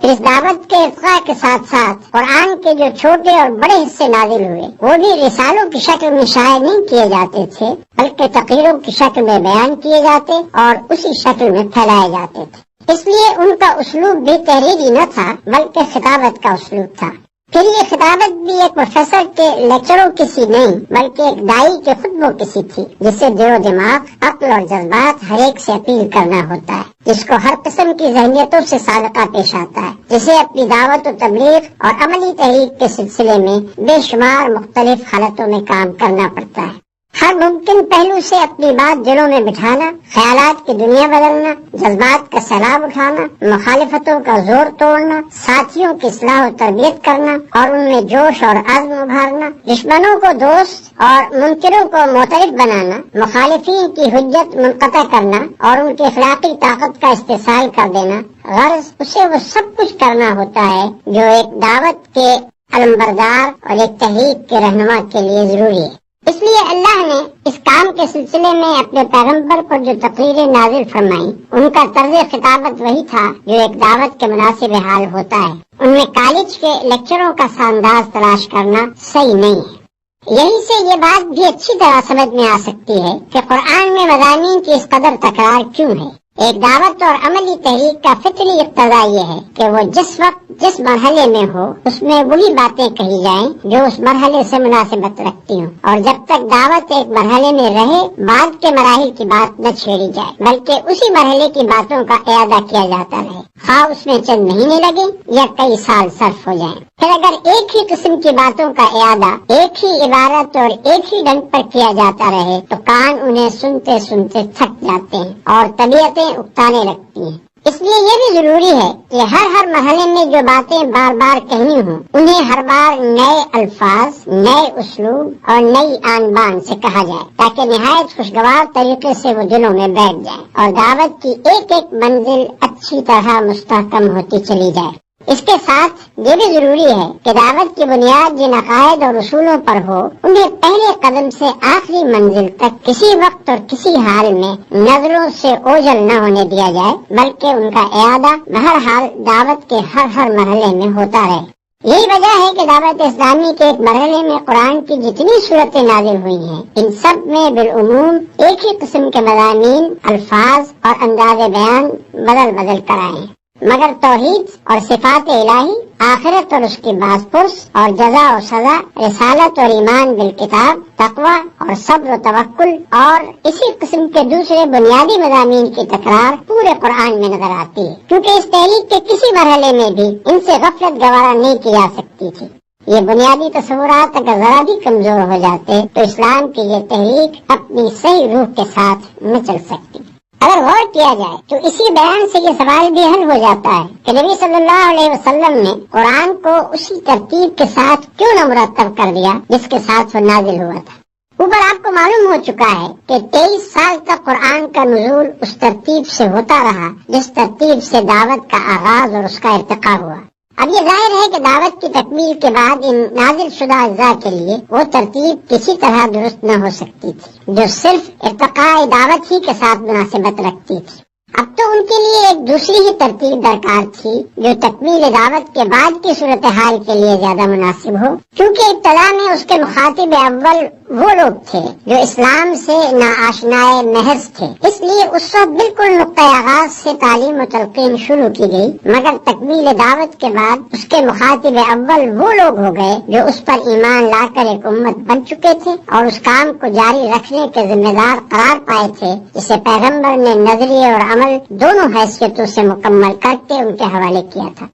پھر اس دعوت کے ارتقاء کے ساتھ ساتھ قرآن کے جو چھوٹے اور بڑے حصے نازل ہوئے وہ بھی رسالوں کی شکل میں شائع نہیں کیے جاتے تھے، بلکہ تقریروں کی شکل میں بیان کیے جاتے اور اسی شکل میں پھیلائے جاتے تھے۔ اس لیے ان کا اسلوب بھی تحریری نہ تھا بلکہ خطابت کا اسلوب تھا۔ پھر یہ خطابت بھی ایک پروفیسر کے لیکچروں کی سی نہیں بلکہ ایک دائی کے خطبوں کی سی تھی، جسے دل و دماغ، عقل اور جذبات ہر ایک سے اپیل کرنا ہوتا ہے، جس کو ہر قسم کی ذہنیتوں سے سابقہ پیش آتا ہے، جسے اپنی دعوت و تبلیغ اور عملی تحریک کے سلسلے میں بے شمار مختلف حالتوں میں کام کرنا پڑتا ہے۔ ہر ممکن پہلو سے اپنی بات دلوں میں بٹھانا، خیالات کی دنیا بدلنا، جذبات کا سیلاب اٹھانا، مخالفتوں کا زور توڑنا، ساتھیوں کی اصلاح و تربیت کرنا اور ان میں جوش اور عزم ابھارنا، دشمنوں کو دوست اور منکروں کو معترف بنانا، مخالفین کی حجت منقطع کرنا اور ان کی اخلاقی طاقت کا استحصال کر دینا، غرض اسے وہ سب کچھ کرنا ہوتا ہے جو ایک دعوت کے علمبردار اور ایک تحریک کے رہنما کے لیے ضروری ہے۔ اس لیے اللہ نے اس کام کے سلسلے میں اپنے پیغمبر پر جو تقریریں نازل فرمائیں ان کا طرز خطابت وہی تھا جو ایک دعوت کے مناسب حال ہوتا ہے۔ ان میں کالج کے لیکچروں کا سا انداز تلاش کرنا صحیح نہیں ہے۔ یہی سے یہ بات بھی اچھی طرح سمجھ میں آ سکتی ہے کہ قرآن میں مضامین کی اس قدر تکرار کیوں ہے۔ ایک دعوت اور عملی تحریک کا فطری اقتضا یہ ہے کہ وہ جس وقت جس مرحلے میں ہو اس میں وہی باتیں کہی جائیں جو اس مرحلے سے مناسبت رکھتی ہوں، اور جب تک دعوت ایک مرحلے میں رہے بعد کے مراحل کی بات نہ چھیڑی جائے بلکہ اسی مرحلے کی باتوں کا اعادہ کیا جاتا رہے، خواہ اس میں چند مہینے لگے یا کئی سال صرف ہو جائیں۔ پھر اگر ایک ہی قسم کی باتوں کا اعادہ ایک ہی عبارت اور ایک ہی ڈنگ پر کیا جاتا رہے تو کان انہیں سنتے سنتے تھک جاتے ہیں اور طبیعتیں اکتانے لگتی ہیں۔ اس لیے یہ بھی ضروری ہے کہ ہر مرحلے میں جو باتیں بار بار کہنی ہوں انہیں ہر بار نئے الفاظ، نئے اسلوب اور نئی آن بان سے کہا جائے تاکہ نہایت خوشگوار طریقے سے وہ دلوں میں بیٹھ جائے اور دعوت کی ایک ایک منزل اچھی طرح مستحکم ہوتی چلی جائے۔ اس کے ساتھ یہ بھی ضروری ہے کہ دعوت کی بنیاد جن عقائد اور اصولوں پر ہو انہیں پہلے قدم سے آخری منزل تک کسی وقت اور کسی حال میں نظروں سے اوجھل نہ ہونے دیا جائے بلکہ ان کا اعادہ بہرحال دعوت کے ہر مرحلے میں ہوتا رہے۔ یہی وجہ ہے کہ دعوت اسلامی کے ایک مرحلے میں قرآن کی جتنی صورتیں نازل ہوئی ہیں ان سب میں بالعموم ایک ہی قسم کے مضامین، الفاظ اور انداز بیان بدل کر آئے ہیں، مگر توحید اور صفات الہی، آخرت اور اس کی باز پرس اور جزا و سزا، رسالت اور ایمان بالکتاب، تقوی اور صبر و توکل اور اسی قسم کے دوسرے بنیادی مضامین کی تکرار پورے قرآن میں نظر آتی ہے، کیونکہ اس تحریک کے کسی مرحلے میں بھی ان سے غفلت گوارا نہیں کی جا سکتی تھی۔ یہ بنیادی تصورات اگر ذرا بھی کمزور ہو جاتے تو اسلام کی یہ تحریک اپنی صحیح روح کے ساتھ نہ چل سکتی۔ اگر غور کیا جائے تو اسی بیان سے یہ سوال بھی حل ہو جاتا ہے کہ نبی صلی اللہ علیہ وسلم نے قرآن کو اسی ترتیب کے ساتھ کیوں نہ مرتب کر دیا جس کے ساتھ وہ نازل ہوا تھا۔ اوپر آپ کو معلوم ہو چکا ہے کہ 23 سال تک قرآن کا نزول اس ترتیب سے ہوتا رہا جس ترتیب سے دعوت کا آغاز اور اس کا ارتقاء ہوا۔ اب یہ ظاہر ہے کہ دعوت کی تکمیل کے بعد ان نازل شدہ اجزاء کے لیے وہ ترتیب کسی طرح درست نہ ہو سکتی تھی جو صرف ارتقاء دعوت ہی کے ساتھ مناسبت رکھتی تھی۔ اب تو ان کے لیے ایک دوسری ہی ترتیب درکار تھی جو تکمیل دعوت کے بعد کی صورتحال کے لیے زیادہ مناسب ہو، کیونکہ ابتدا میں اس کے مخاطب اول وہ لوگ تھے جو اسلام سے ناآشنائے محض تھے، اس لیے اس وقت بالکل نقطۂ آغاز سے تعلیم و تلقین شروع کی گئی، مگر تکمیل دعوت کے بعد اس کے مخاطب اول وہ لوگ ہو گئے جو اس پر ایمان لا کر ایک امت بن چکے تھے اور اس کام کو جاری رکھنے کے ذمہ دار قرار پائے تھے جسے پیغمبر نے نظریے اور عمل دونوں حیثیتوں سے مکمل کر کے ان کے حوالے کیا تھا۔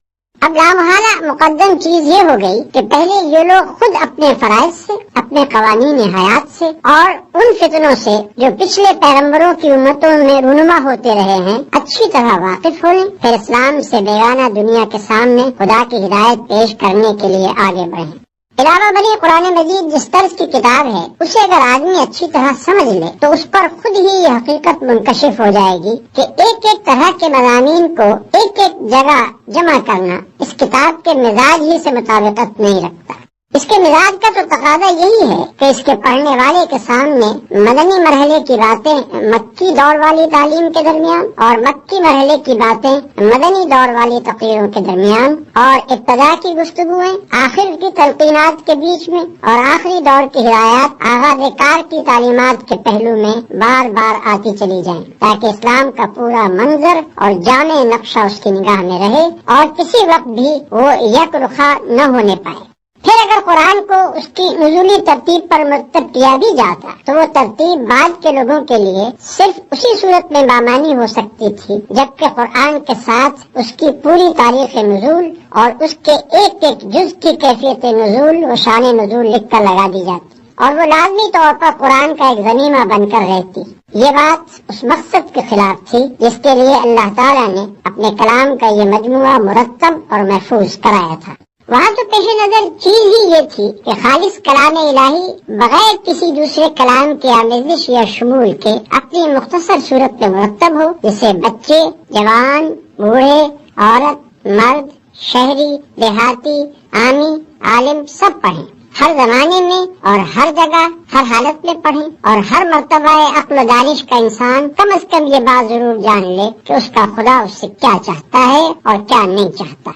اب لامحالہ مقدم چیز یہ ہو گئی کہ پہلے یہ لوگ خود اپنے فرائض سے، اپنے قوانین حیات سے اور ان فتنوں سے جو پچھلے پیغمبروں کی امتوں میں رونما ہوتے رہے ہیں اچھی طرح واقف ہو لیں، پھر اسلام سے بیگانہ دنیا کے سامنے خدا کی ہدایت پیش کرنے کے لیے آگے بڑھیں۔ علاوہ بری قرآن مجید جس طرز کی کتاب ہے اسے اگر آدمی اچھی طرح سمجھ لے تو اس پر خود ہی یہ حقیقت منکشف ہو جائے گی کہ ایک ایک طرح کے مضامین کو ایک ایک جگہ جمع کرنا اس کتاب کے مزاج ہی سے مطابقت نہیں رکھتا۔ اس کے مزاج کا تو تقاضا یہی ہے کہ اس کے پڑھنے والے کے سامنے مدنی مرحلے کی باتیں مکی دور والی تعلیم کے درمیان اور مکی مرحلے کی باتیں مدنی دور والی تقریروں کے درمیان اور ابتدا کی گفتگویں آخر کی تلقینات کے بیچ میں اور آخری دور کی ہدایات آغاز کار کی تعلیمات کے پہلو میں بار بار آتی چلی جائیں، تاکہ اسلام کا پورا منظر اور جامع نقشہ اس کی نگاہ میں رہے اور کسی وقت بھی وہ یک رخا نہ ہونے پائے۔ پھر اگر قرآن کو اس کی نزولی ترتیب پر مرتب کیا بھی جاتا تو وہ ترتیب بعد کے لوگوں کے لیے صرف اسی صورت میں بامانی ہو سکتی تھی جبکہ قرآن کے ساتھ اس کی پوری تاریخ نزول اور اس کے ایک ایک جز کی کیفیت نزول و شان نزول لکھ کر لگا دی جاتی اور وہ لازمی طور پر قرآن کا ایک ضمیمہ بن کر رہتی۔ یہ بات اس مقصد کے خلاف تھی جس کے لیے اللہ تعالیٰ نے اپنے کلام کا یہ مجموعہ مرتب اور محفوظ کرایا تھا۔ وہاں تو پیش نظر چیز ہی یہ تھی کہ خالص کلام الہی بغیر کسی دوسرے کلام کی آمیزش یا شمول کے اپنی مختصر صورت میں مرتب ہو، جسے بچے، جوان، بوڑھے، عورت، مرد، شہری، دیہاتی، عامی، عالم سب پڑھیں، ہر زمانے میں اور ہر جگہ ہر حالت میں پڑھیں اور ہر مرتبہ عقل و دانش کا انسان کم از کم یہ بات ضرور جان لے کہ اس کا خدا اس سے کیا چاہتا ہے اور کیا نہیں چاہتا۔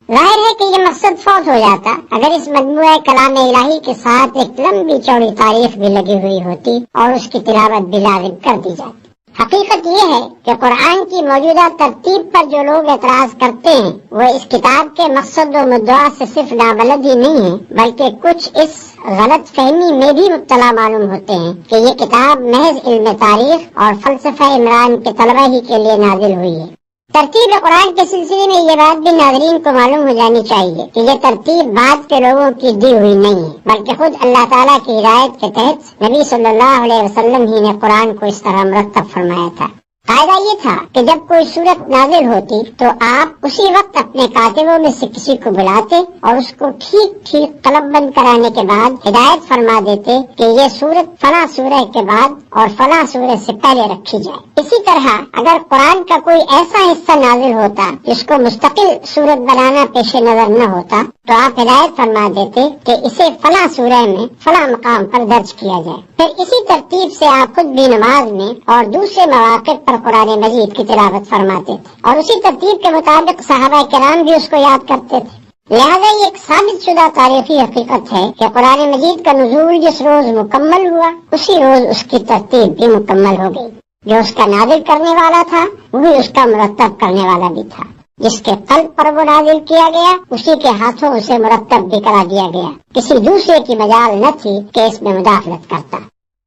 ظاہر ہے کہ یہ مقصد فوت ہو جاتا اگر اس مجموعہ کلام الہی کے ساتھ ایک لمبی چوڑی تاریخ بھی لگی ہوئی ہوتی اور اس کی تلاوت بھی لازم کر دی جاتی۔ حقیقت یہ ہے کہ قرآن کی موجودہ ترتیب پر جو لوگ اعتراض کرتے ہیں وہ اس کتاب کے مقصد و مدعا سے صرف نابلد ہی نہیں ہیں بلکہ کچھ اس غلط فہمی میں بھی مبتلا معلوم ہوتے ہیں کہ یہ کتاب محض علم تاریخ اور فلسفہ عمران کے طلبہ ہی کے لیے نازل ہوئی ہے۔ ترتیب قرآن کے سلسلے میں یہ بات بھی ناظرین کو معلوم ہو جانی چاہیے کہ یہ ترتیب بعد کے لوگوں کی دی ہوئی نہیں ہے بلکہ خود اللہ تعالیٰ کی ہدایت کے تحت نبی صلی اللہ علیہ وسلم ہی نے قرآن کو اس طرح مرتب فرمایا تھا۔ قاعدہ یہ تھا کہ جب کوئی صورت نازل ہوتی تو آپ اسی وقت اپنے کاتبوں میں سے کسی کو بلاتے اور اس کو ٹھیک قلم بند کرانے کے بعد ہدایت فرما دیتے کہ یہ صورت فلاں سورہ کے بعد اور فلاں سورہ سے پہلے رکھی جائے۔ اسی طرح اگر قرآن کا کوئی ایسا حصہ نازل ہوتا جس کو مستقل صورت بنانا پیش نظر نہ ہوتا تو آپ ہدایت فرما دیتے کہ اسے فلاں سورہ میں فلاں مقام پر درج کیا جائے۔ پھر اسی ترتیب سے آپ خود بھی نماز میں اور دوسرے مواقع پر قرآن مجید کی تلاوت فرماتے تھے اور اسی ترتیب کے مطابق صحابہ کرام بھی اس کو یاد کرتے تھے۔ لہذا یہ ایک ثابت شدہ تاریخی حقیقت ہے کہ قرآن مجید کا نزول جس روز مکمل ہوا اسی روز اس کی ترتیب بھی مکمل ہو گئی۔ جو اس کا نازل کرنے والا تھا وہی اس کا مرتب کرنے والا بھی تھا۔ جس کے قلب پر وہ نازل کیا گیا اسی کے ہاتھوں اسے مرتب بھی کرا دیا گیا۔ کسی دوسرے کی مجال نہ تھی کہ اس میں مداخلت کرتا۔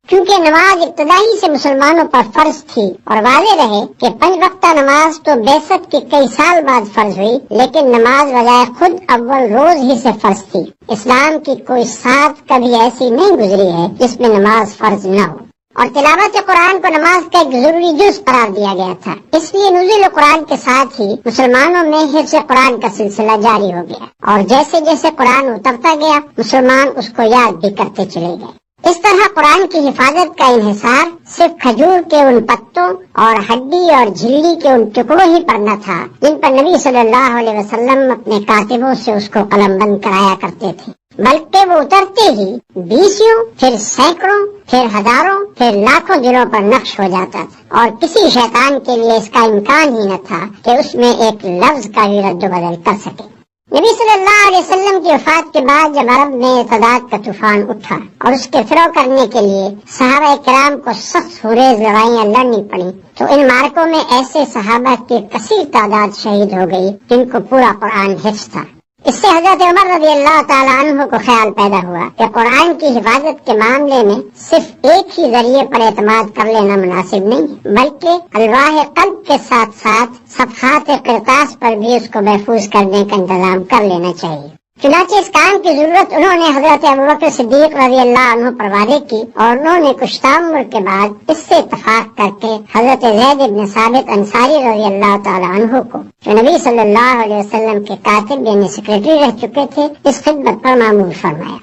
کیونکہ نماز ابتدائی سے مسلمانوں پر فرض تھی اور واضح رہے کہ 5 وقتہ نماز تو بعثت کے کئی سال بعد فرض ہوئی لیکن نماز بجائے خود اول روز ہی سے فرض تھی۔ اسلام کی کوئی سات کبھی ایسی نہیں گزری ہے جس میں نماز فرض نہ ہو اور تلاوت قرآن کو نماز کا ایک ضروری جز قرار دیا گیا تھا۔ اس لیے نزول قرآن کے ساتھ ہی مسلمانوں میں حفظ قرآن کا سلسلہ جاری ہو گیا اور جیسے جیسے قرآن اترتا گیا مسلمان اس کو یاد بھی کرتے چلے گئے۔ اس طرح قرآن کی حفاظت کا انحصار صرف کھجور کے ان پتوں اور ہڈی اور جھلی کے ان ٹکڑوں ہی پر نہ تھا جن پر نبی صلی اللہ علیہ وسلم اپنے کاتبوں سے اس کو قلم بند کرایا کرتے تھے، بلکہ وہ اترتے ہی 20 پھر سینکڑوں پھر ہزاروں پھر لاکھوں دلوں پر نقش ہو جاتا تھا اور کسی شیطان کے لیے اس کا امکان ہی نہ تھا کہ اس میں ایک لفظ کا بھی رد و بدل کر سکے۔ نبی صلی اللہ علیہ وسلم کی وفات کے بعد جب عرب میں ارتداد کا طوفان اٹھا اور اس کے فروغ کرنے کے لیے صحابہ کرام کو سخت ہوریز لڑائیاں لڑنی پڑی تو ان مارکوں میں ایسے صحابہ کی کثیر تعداد شہید ہو گئی جن کو پورا قرآن حفظ تھا۔ اس سے حضرت عمر رضی اللہ تعالیٰ عنہ کو خیال پیدا ہوا کہ قرآن کی حفاظت کے معاملے میں صرف ایک ہی ذریعے پر اعتماد کر لینا مناسب نہیں بلکہ الواح قلب کے ساتھ ساتھ صفحات قرطاس پر بھی اس کو محفوظ کرنے کا انتظام کر لینا چاہیے۔ چنانچہ اس کام کی ضرورت انہوں نے حضرت ابوبکر صدیق رضی اللہ عنہ پر وعدے کی اور انہوں نے کچھ تعمر کے بعد اس سے اتفاق کر کے حضرت زید بن ثابت انصاری رضی اللہ تعالی عنہ کو جو نبی صلی اللہ علیہ وسلم کے کاتب یعنی سیکریٹری رہ چکے تھے اس خدمت پر معمول فرمایا۔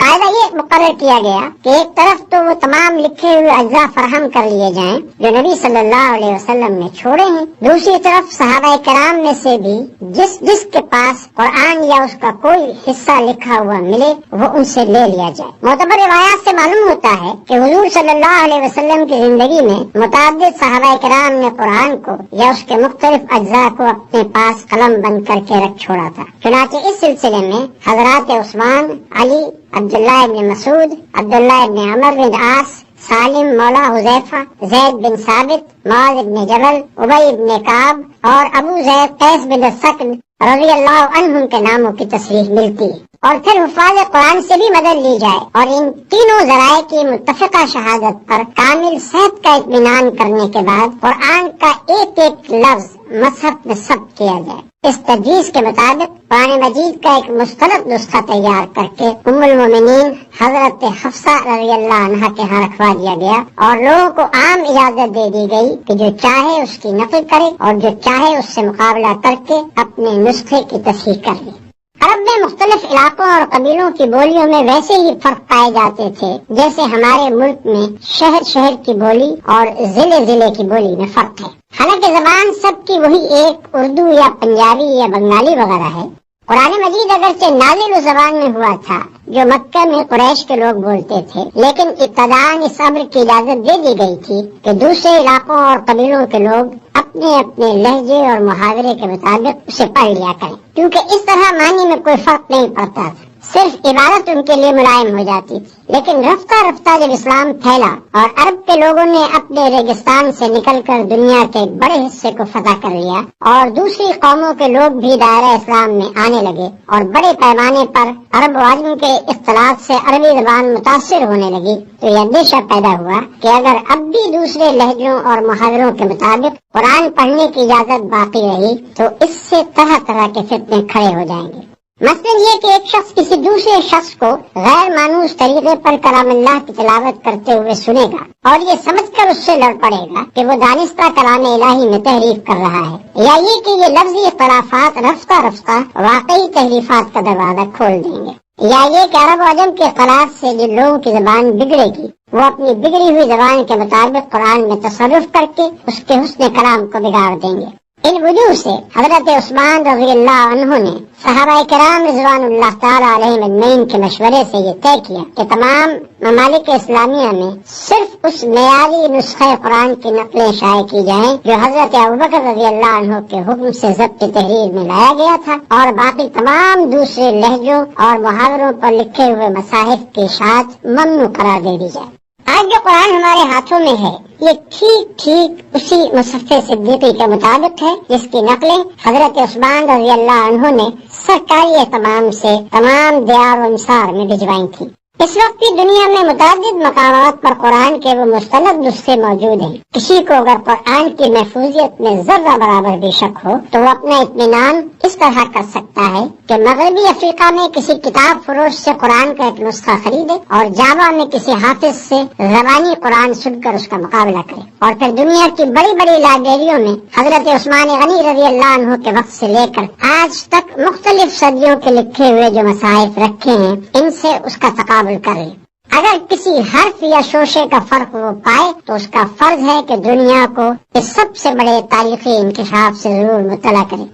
قاعدہ یہ مقرر کیا گیا کہ ایک طرف تو وہ تمام لکھے ہوئے اجزاء فراہم کر لیے جائیں جو نبی صلی اللہ علیہ وسلم نے چھوڑے ہیں، دوسری طرف صحابہ کرام میں سے بھی جس کے پاس قرآن یا اس کا کوئی حصہ لکھا ہوا ملے وہ ان سے لے لیا جائے۔ معتبر روایات سے معلوم ہوتا ہے کہ حضور صلی اللہ علیہ وسلم کی زندگی میں متعدد صحابہ کرام نے قرآن کو یا اس کے مختلف اجزاء کو اپنے پاس قلم بند کر کے رکھ چھوڑا تھا۔ چنانچہ اس سلسلے میں حضرات عثمان، علی، عبداللہ ابن مسعود، عبداللہ ابن عمر بن عاص، سالم مولا حذیفہ، زید بن ثابت، معاذ ابن جبل، ابی ابن کعب اور ابو زید قیس بن الثقل رضی اللہ عنہم کے ناموں کی تصریح ملتی ہے۔ اور پھر حفاظ قرآن سے بھی مدد لی جائے اور ان تینوں ذرائع کی متفقہ شہادت پر کامل صحت کا اطمینان کرنے کے بعد قرآن کا ایک ایک لفظ مصحف میں ثبت کیا جائے۔ اس تجویز کے مطابق قرآن مجید کا ایک مستند نسخہ تیار کر کے ام المومنین حضرت حفصہ رضی اللہ عنہا کے ہاں رکھوا دیا گیا اور لوگوں کو عام اجازت دے دی گئی کہ جو چاہے اس کی نقل کرے اور جو چاہے اس سے مقابلہ کر کے اپنے نسخے کی تصحیح کر لے۔ عرب میں مختلف علاقوں اور قبیلوں کی بولیوں میں ویسے ہی فرق پائے جاتے تھے جیسے ہمارے ملک میں شہر کی بولی اور ضلع کی بولی میں فرق ہے۔ حالانکہ زبان سب کی وہی ایک اردو یا پنجابی یا بنگالی وغیرہ ہے۔ قرآن مجید اگرچہ نازل و زبان میں ہوا تھا جو مکہ میں قریش کے لوگ بولتے تھے، لیکن ابتداءً اس امر کی اجازت دے دی گئی تھی کہ دوسرے علاقوں اور قبیلوں کے لوگ اپنے اپنے لہجے اور محاورے کے مطابق اسے پڑھ لیا کریں، کیونکہ اس طرح معنی میں کوئی فرق نہیں پڑتا تھا، صرف عبارت ان کے لیے ملائم ہو جاتی تھی۔ لیکن رفتہ رفتہ جب اسلام پھیلا اور عرب کے لوگوں نے اپنے ریگستان سے نکل کر دنیا کے ایک بڑے حصے کو فتح کر لیا اور دوسری قوموں کے لوگ بھی دائرہ اسلام میں آنے لگے اور بڑے پیمانے پر عرب و عجم کے اختلاط سے عربی زبان متاثر ہونے لگی، تو یہ اندیشہ پیدا ہوا کہ اگر اب بھی دوسرے لہجوں اور محاوروں کے مطابق قرآن پڑھنے کی اجازت باقی رہی تو اس سے طرح طرح کے فتنے کھڑے ہو جائیں گے۔ مثلاً یہ کہ ایک شخص کسی دوسرے شخص کو غیر مانوس طریقے پر کلام اللہ کی تلاوت کرتے ہوئے سنے گا اور یہ سمجھ کر اس سے لڑ پڑے گا کہ وہ دانستہ کلام الہی میں تحریف کر رہا ہے، یا یہ کہ یہ لفظی اختلافات رفتہ رفتہ واقعی تحریفات کا دروازہ کھول دیں گے، یا یہ کہ عرب و عجم کے اختلاف سے جن لوگوں کی زبان بگڑے گی وہ اپنی بگڑی ہوئی زبان کے مطابق قرآن میں تصرف کر کے اس کے حسن کلام کو بگاڑ دیں گے۔ ان وجوہ سے حضرت عثمان رضی اللہ عنہ نے صحابہ کرام رضوان اللہ تعالی علیہم اجمعین کے مشورے سے یہ طے کیا کہ تمام ممالک اسلامیہ میں صرف اس معیاری نسخہ قرآن کی نقلیں شائع کی جائیں جو حضرت ابوبکر رضی اللہ عنہ کے حکم سے ضبط تحریر میں لایا گیا تھا، اور باقی تمام دوسرے لہجوں اور محاوروں پر لکھے ہوئے مصاحف کی اشاعت ممنوع قرار دے دی جائے۔ آج جو قرآن ہمارے ہاتھوں میں ہے یہ ٹھیک اسی مصحف صدیقی کے مطابق ہے جس کی نقلیں حضرت عثمان رضی اللہ عنہ نے سرکاری اہتمام سے تمام دیار و انصار میں بھجوائی تھی۔ اس وقت بھی دنیا میں متعدد مقامات پر قرآن کے وہ مستند نسخے موجود ہیں۔ کسی کو اگر قرآن کی محفوظیت میں ذرہ برابر بھی شک ہو تو وہ اپنا اطمینان اس طرح کر سکتا ہے کہ مغربی افریقہ میں کسی کتاب فروش سے قرآن کا ایک نسخہ خریدے اور جاوا میں کسی حافظ سے زبانی قرآن سن کر اس کا مقابلہ کرے، اور پھر دنیا کی بڑی بڑی لائبریریوں میں حضرت عثمان غنی رضی اللہ عنہ کے وقت سے لے کر آج تک مختلف صدیوں کے لکھے ہوئے جو مصاحف رکھے ہیں ان سے اس کا تقابل کرے۔ اگر کسی حرف یا شوشے کا فرق وہ پائے تو اس کا فرض ہے کہ دنیا کو اس سب سے بڑے تاریخی انکشاف سے ضرور مطلع کرے۔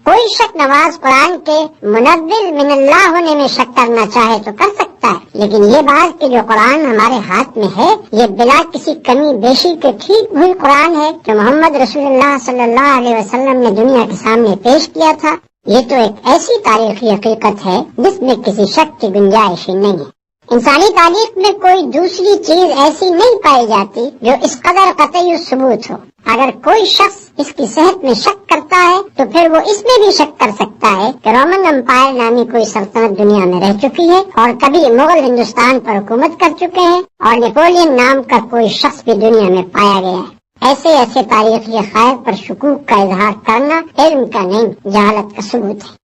کوئی شک نواز قرآن کے منزل من اللہ ہونے میں شک کرنا چاہے تو کر سکتا ہے، لیکن یہ بات کہ جو قرآن ہمارے ہاتھ میں ہے یہ بلا کسی کمی بیشی کے ٹھیک وہی قرآن ہے جو محمد رسول اللہ صلی اللہ علیہ وسلم نے دنیا کے سامنے پیش کیا تھا، یہ تو ایک ایسی تاریخی حقیقت ہے جس میں کسی شک کی گنجائش ہی نہیں ہے۔ انسانی تاریخ میں کوئی دوسری چیز ایسی نہیں پائی جاتی جو اس قدر قطعی ثبوت ہو۔ اگر کوئی شخص اس کی صحت میں شک کرتا ہے تو پھر وہ اس میں بھی شک کر سکتا ہے کہ رومن امپائر نامی کوئی سلطنت دنیا میں رہ چکی ہے اور کبھی مغل ہندوستان پر حکومت کر چکے ہیں اور نیپولین نام کا کوئی شخص بھی دنیا میں پایا گیا ہے۔ ایسے تاریخی حقائق پر شکوک کا اظہار کرنا علم کا نہیں جہالت کا ثبوت ہے۔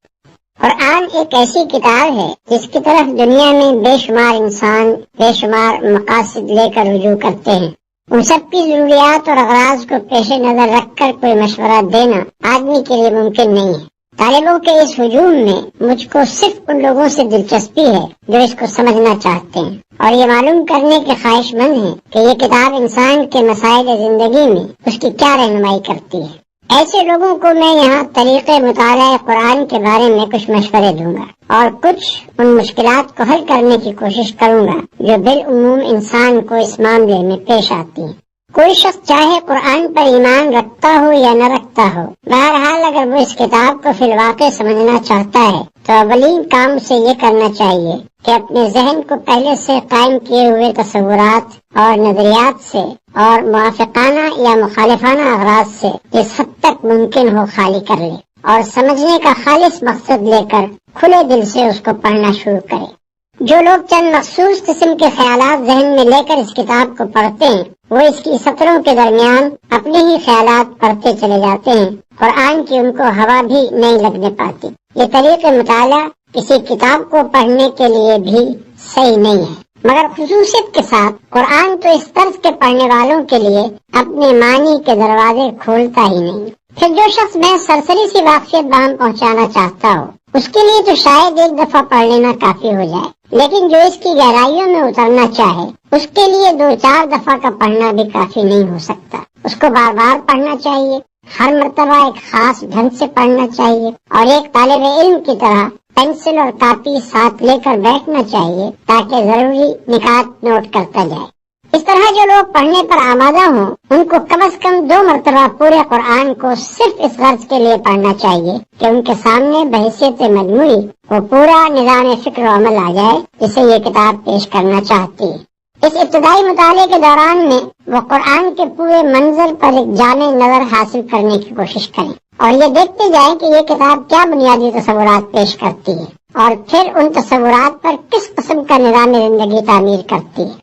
قرآن ایک ایسی کتاب ہے جس کی طرف دنیا میں بے شمار انسان بے شمار مقاصد لے کر رجوع کرتے ہیں۔ ان سب کی ضروریات اور اغراض کو پیش نظر رکھ کر کوئی مشورہ دینا آدمی کے لیے ممکن نہیں ہے۔ طالبوں کے اس ہجوم میں مجھ کو صرف ان لوگوں سے دلچسپی ہے جو اس کو سمجھنا چاہتے ہیں اور یہ معلوم کرنے کے خواہش مند ہیں کہ یہ کتاب انسان کے مسائل زندگی میں اس کی کیا رہنمائی کرتی ہے۔ ایسے لوگوں کو میں یہاں طریقے مطالعہ قرآن کے بارے میں کچھ مشورے دوں گا اور کچھ ان مشکلات کو حل کرنے کی کوشش کروں گا جو بالعموم انسان کو اس معاملے میں پیش آتی ہیں۔ کوئی شخص چاہے قرآن پر ایمان رکھتا ہو یا نہ رکھتا ہو، بہرحال اگر وہ اس کتاب کو فی الواقع سمجھنا چاہتا ہے تو اولین کام اسے یہ کرنا چاہیے کہ اپنے ذہن کو پہلے سے قائم کیے ہوئے تصورات اور نظریات سے اور موافقانہ یا مخالفانہ اغراض سے جس حد تک ممکن ہو خالی کر لے اور سمجھنے کا خالص مقصد لے کر کھلے دل سے اس کو پڑھنا شروع کرے۔ جو لوگ چند مخصوص قسم کے خیالات ذہن میں لے کر اس کتاب کو پڑھتے ہیں وہ اس کی سطروں کے درمیان اپنے ہی خیالات پڑھتے چلے جاتے ہیں، قرآن کی ان کو ہوا بھی نہیں لگنے پاتی۔ یہ طریقہ مطالعہ کسی کتاب کو پڑھنے کے لیے بھی صحیح نہیں ہے، مگر خصوصیت کے ساتھ قرآن تو اس طرز کے پڑھنے والوں کے لیے اپنے معنی کے دروازے کھولتا ہی نہیں۔ پھر جو شخص میں سرسری سی واقفیت بہم پہنچانا چاہتا ہو اس کے لیے تو شاید ایک دفعہ پڑھ لینا کافی ہو جائے، لیکن جو اس کی گہرائیوں میں اترنا چاہے اس کے لیے 2-4 دفعہ کا پڑھنا بھی کافی نہیں ہو سکتا۔ اس کو بار بار پڑھنا چاہیے، ہر مرتبہ ایک خاص ڈھنگ سے پڑھنا چاہیے اور ایک طالب علم کی طرح پینسل اور کاپی ساتھ لے کر بیٹھنا چاہیے تاکہ ضروری نکات نوٹ کرتا جائے۔ اس طرح جو لوگ پڑھنے پر آمادہ ہوں ان کو کم از کم 2 مرتبہ پورے قرآن کو صرف اس غرض کے لیے پڑھنا چاہیے کہ ان کے سامنے بحیثیت مجموعی وہ پورا نظام فکر و عمل آ جائے جسے یہ کتاب پیش کرنا چاہتی ہے۔ اس ابتدائی مطالعے کے دوران میں وہ قرآن کے پورے منظر پر ایک جامع نظر حاصل کرنے کی کوشش کریں اور یہ دیکھتے جائیں کہ یہ کتاب کیا بنیادی تصورات پیش کرتی ہے اور پھر ان تصورات پر کس قسم کا نظام زندگی تعمیر کرتی ہے۔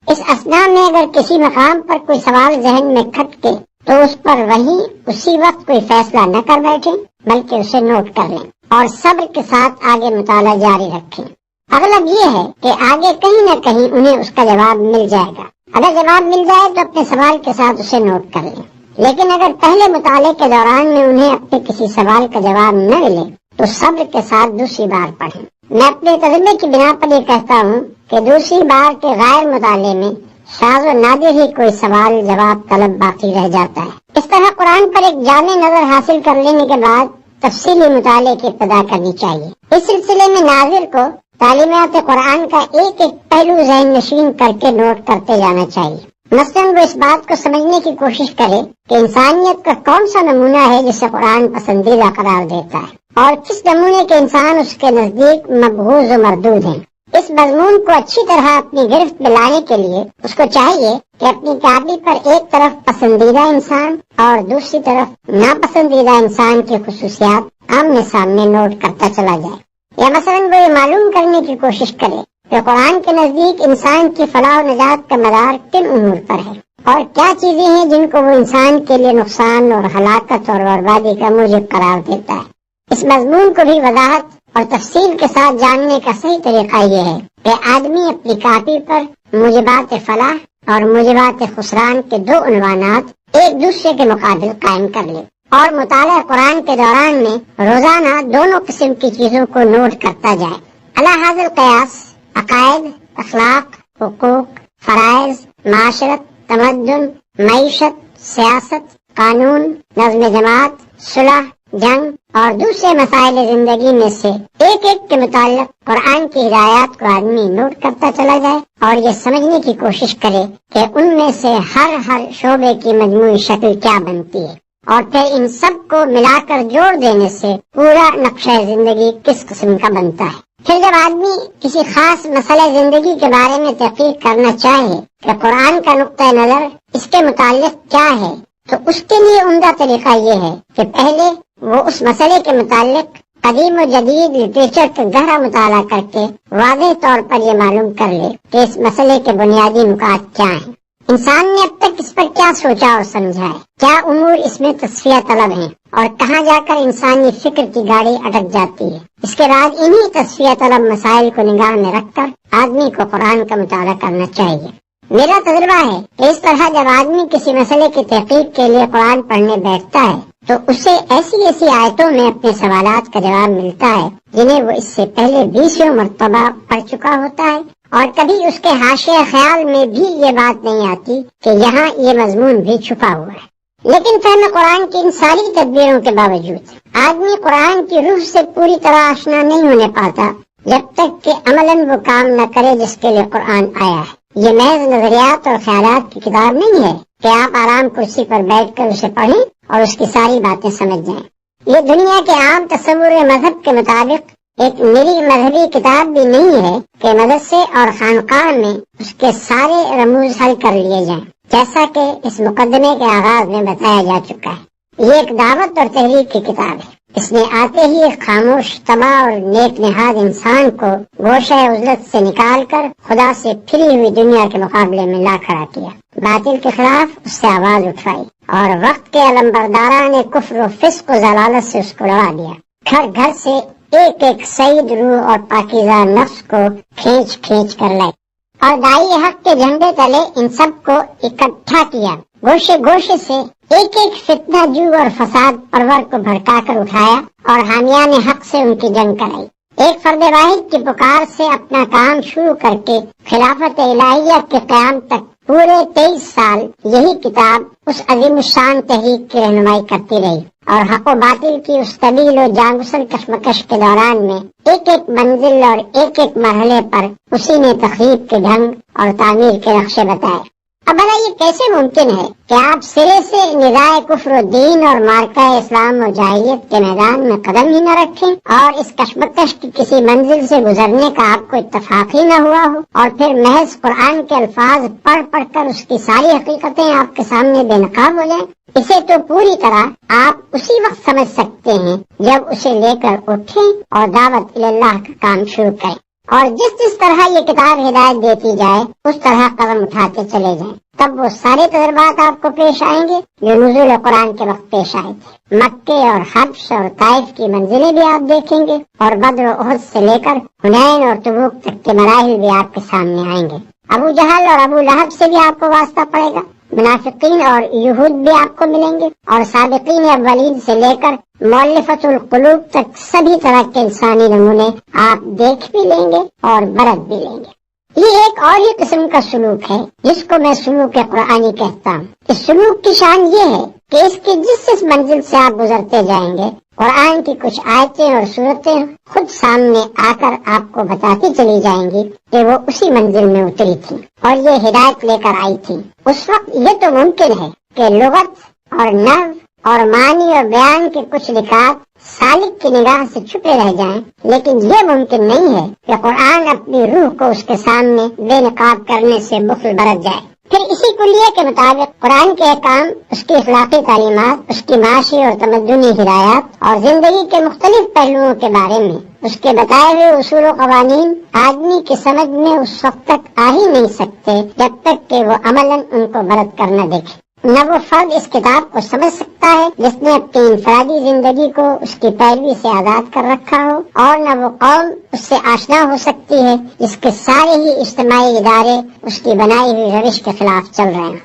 اس اثنا میں اگر کسی مقام پر کوئی سوال ذہن میں کھٹکے تو اس پر وہیں اسی وقت کوئی فیصلہ نہ کر بیٹھیں بلکہ اسے نوٹ کر لیں اور صبر کے ساتھ آگے مطالعہ جاری رکھیں۔ اغلب یہ ہے کہ آگے کہیں نہ کہیں انہیں اس کا جواب مل جائے گا۔ اگر جواب مل جائے تو اپنے سوال کے ساتھ اسے نوٹ کر لیں، لیکن اگر پہلے مطالعے کے دوران میں انہیں اپنے کسی سوال کا جواب نہ ملے تو صبر کے ساتھ دوسری بار پڑھیں۔ میں اپنے تجربے کی بنا پر یہ کہتا ہوں کہ دوسری بار کے غیر مطالعے میں شاذ و نادر ہی کوئی سوال جواب طلب باقی رہ جاتا ہے۔ اس طرح قرآن پر ایک جامع نظر حاصل کر لینے کے بعد تفصیلی مطالعے کی ابتدا کرنی چاہیے۔ اس سلسلے میں ناظر کو تعلیمات قرآن کا ایک ایک پہلو ذہن نشین کر کے نوٹ کرتے جانا چاہیے۔ مثلاً وہ اس بات کو سمجھنے کی کوشش کرے کہ انسانیت کا کون سا نمونہ ہے جسے قرآن پسندیدہ قرار دیتا ہے اور کس نمونے کے انسان اس کے نزدیک مبغوض و مردود ہیں۔ اس مضمون کو اچھی طرح اپنی گرفت میں لانے کے لیے اس کو چاہیے کہ اپنی کاپی پر ایک طرف پسندیدہ انسان اور دوسری طرف ناپسندیدہ انسان کی خصوصیات آمنے سامنے نوٹ کرتا چلا جائے، یا مثلاً وہ یہ معلوم کرنے کی کوشش کرے کہ قرآن کے نزدیک انسان کی فلاح و نجات کا مدار کن امور پر ہے اور کیا چیزیں ہیں جن کو وہ انسان کے لیے نقصان اور ہلاکت اور بربادی کا موجب قرار دیتا ہے۔ اس مضمون کو بھی وضاحت اور تفصیل کے ساتھ جاننے کا صحیح طریقہ یہ ہے کہ آدمی اپنی کاپی پر موجبات فلاح اور موجبات خسران کے 2 عنوانات ایک دوسرے کے مقابل قائم کر لے اور مطالعہ قرآن کے دوران میں روزانہ دونوں قسم کی چیزوں کو نوٹ کرتا جائے۔ علی حاصل قیاس عقائد، اخلاق، حقوق، فرائض، معاشرت، تمدن، معیشت، سیاست، قانون، نظم جماعت، صلح، جنگ اور دوسرے مسائل زندگی میں سے ایک ایک کے متعلق قرآن کی ہدایات کو آدمی نوٹ کرتا چلا جائے اور یہ سمجھنے کی کوشش کرے کہ ان میں سے ہر شعبے کی مجموعی شکل کیا بنتی ہے اور پھر ان سب کو ملا کر جوڑ دینے سے پورا نقشہ زندگی کس قسم کا بنتا ہے۔ پھر جب آدمی کسی خاص مسئلہ زندگی کے بارے میں تحقیق کرنا چاہے کہ قرآن کا نقطہ نظر اس کے متعلق کیا ہے تو اس کے لیے عمدہ طریقہ یہ ہے کہ پہلے وہ اس مسئلے کے متعلق قدیم و جدید لٹریچر کا گہرا مطالعہ کر کے واضح طور پر یہ معلوم کر لے کہ اس مسئلے کے بنیادی نکات کیا ہیں، انسان نے اب تک اس پر کیا سوچا اور سمجھا ہے، کیا امور اس میں تصفیہ طلب ہیں اور کہاں جا کر انسانی فکر کی گاڑی اٹک جاتی ہے۔ اس کے بعد انہی تصفیہ طلب مسائل کو نگاہ میں رکھ کر آدمی کو قرآن کا مطالعہ کرنا چاہیے۔ میرا تجربہ ہے کہ اس طرح جب آدمی کسی مسئلے کی تحقیق کے لیے قرآن پڑھنے بیٹھتا ہے تو اسے ایسی ایسی آیتوں میں اپنے سوالات کا جواب ملتا ہے جنہیں وہ اس سے پہلے 20 مرتبہ پڑھ چکا ہوتا ہے، اور کبھی اس کے حاشیہ خیال میں بھی یہ بات نہیں آتی کہ یہاں یہ مضمون بھی چھپا ہوا ہے۔ لیکن فہم قرآن کی ان ساری تدبیروں کے باوجود آدمی قرآن کی روح سے پوری طرح آشنا نہیں ہونے پاتا جب تک کہ عملاً وہ کام نہ کرے جس کے لیے قرآن آیا ہے۔ یہ محض نظریات اور خیالات کی کتاب نہیں ہے کہ آپ آرام کرسی پر بیٹھ کر اسے پڑھیں اور اس کی ساری باتیں سمجھ جائیں۔ یہ دنیا کے عام تصور مذہب کے مطابق ایک نری مذہبی کتاب بھی نہیں ہے کہ مدرسے اور خانقاہ میں اس کے سارے رموز حل کر لیے جائیں، جیسا کہ اس مقدمے کے آغاز میں بتایا جا چکا ہے۔ یہ ایک دعوت اور تحریک کی کتاب ہے۔ اس نے آتے ہی ایک خاموش، تباہ اور نیک نہاد انسان کو گوشہ عزلت سے نکال کر خدا سے پھری ہوئی دنیا کے مقابلے میں لا کھڑا کیا، باطل کے خلاف اس سے آواز اٹھائی، اور وقت کے علمبرداران نے کفر و فسق و ضلالت سے اس کو لڑا دیا۔ گھر گھر سے ایک ایک سعید روح اور پاکیزہ نفس کو کھینچ کھینچ کر لائی، اور دائی حق کے جھنڈے تلے ان سب کو اکٹھا کیا۔ گوشے گوشے سے ایک ایک فتنہ جو اور فساد پرور کو بھڑکا کر اٹھایا اور حامیان حق سے ان کی جنگ کرائی۔ ایک فرد واحد کی پکار سے اپنا کام شروع کر کے خلافت الہیہ کے قیام تک پورے 23 سال یہی کتاب اس عظیم الشان تحریک کی رہنمائی کرتی رہی، اور حق و باطل کی اس طویل و جانگسل کشمکش کے دوران میں ایک ایک منزل اور ایک ایک مرحلے پر اسی نے تخریب کے ڈھنگ اور تعمیر کے نقشے بتائے۔ اب بھلا یہ کیسے ممکن ہے کہ آپ سرے سے نظائے کفر و دین اور مارکہ اسلام و جاہلیت کے میدان میں قدم ہی نہ رکھیں، اور اس کشمکش کی کسی منزل سے گزرنے کا آپ کو اتفاق ہی نہ ہوا ہو، اور پھر محض قرآن کے الفاظ پڑھ پڑھ کر اس کی ساری حقیقتیں آپ کے سامنے بے نقاب ہو جائیں؟ اسے تو پوری طرح آپ اسی وقت سمجھ سکتے ہیں جب اسے لے کر اٹھیں اور دعوت اللہ کا کام شروع کریں، اور جس طرح یہ کتاب ہدایت دیتی جائے اس طرح قدم اٹھاتے چلے جائیں۔ تب وہ سارے تجربات آپ کو پیش آئیں گے جو نزول قرآن کے وقت پیش آئے تھے۔ مکے اور حبش اور طائف کی منزلیں بھی آپ دیکھیں گے، اور بدر و احد سے لے کر حنین اور تبوک تک کے مراحل بھی آپ کے سامنے آئیں گے۔ ابو جہل اور ابو لہب سے بھی آپ کو واسطہ پڑے گا، منافقین اور یہود بھی آپ کو ملیں گے، اور سابقین اولین سے لے کر مؤلفۃ القلوب تک سبھی طرح کے انسانی نمونے آپ دیکھ بھی لیں گے اور برت بھی لیں گے۔ یہ ایک اور ہی قسم کا سلوک ہے جس کو میں سلوک قرآنی کہتا ہوں۔ اس سلوک کی شان یہ ہے کہ اس کی جس منزل سے آپ گزرتے جائیں گے، قرآن کی کچھ آیتیں اور صورتیں خود سامنے آ کر آپ کو بتاتی چلی جائیں گی کہ وہ اسی منزل میں اتری تھی اور یہ ہدایت لے کر آئی تھی۔ اس وقت یہ تو ممکن ہے کہ لغت اور نحو اور معنی اور بیان کے کچھ نکات سالک کی نگاہ سے چھپے رہ جائیں، لیکن یہ ممکن نہیں ہے کہ قرآن اپنی روح کو اس کے سامنے بے نقاب کرنے سے بخل برت جائے۔ پھر اسی کلیے کے مطابق قرآن کے احکام، اس کی اخلاقی تعلیمات، اس کی معاشی اور تمدنی ہدایات اور زندگی کے مختلف پہلوؤں کے بارے میں اس کے بتائے ہوئے اصول و قوانین آدمی کی سمجھ میں اس وقت تک آ ہی نہیں سکتے جب تک کہ وہ عملاً ان کو برت کر نہ دیکھے۔ نہ وہ فرد اس کتاب کو سمجھ سکتا ہے جس نے اپنی انفرادی زندگی کو اس کی پیروی سے آزاد کر رکھا ہو، اور نہ وہ قوم اس سے آشنا ہو سکتی ہے جس کے سارے ہی اجتماعی ادارے اس کی بنائی ہوئی روش کے خلاف چل رہے ہیں۔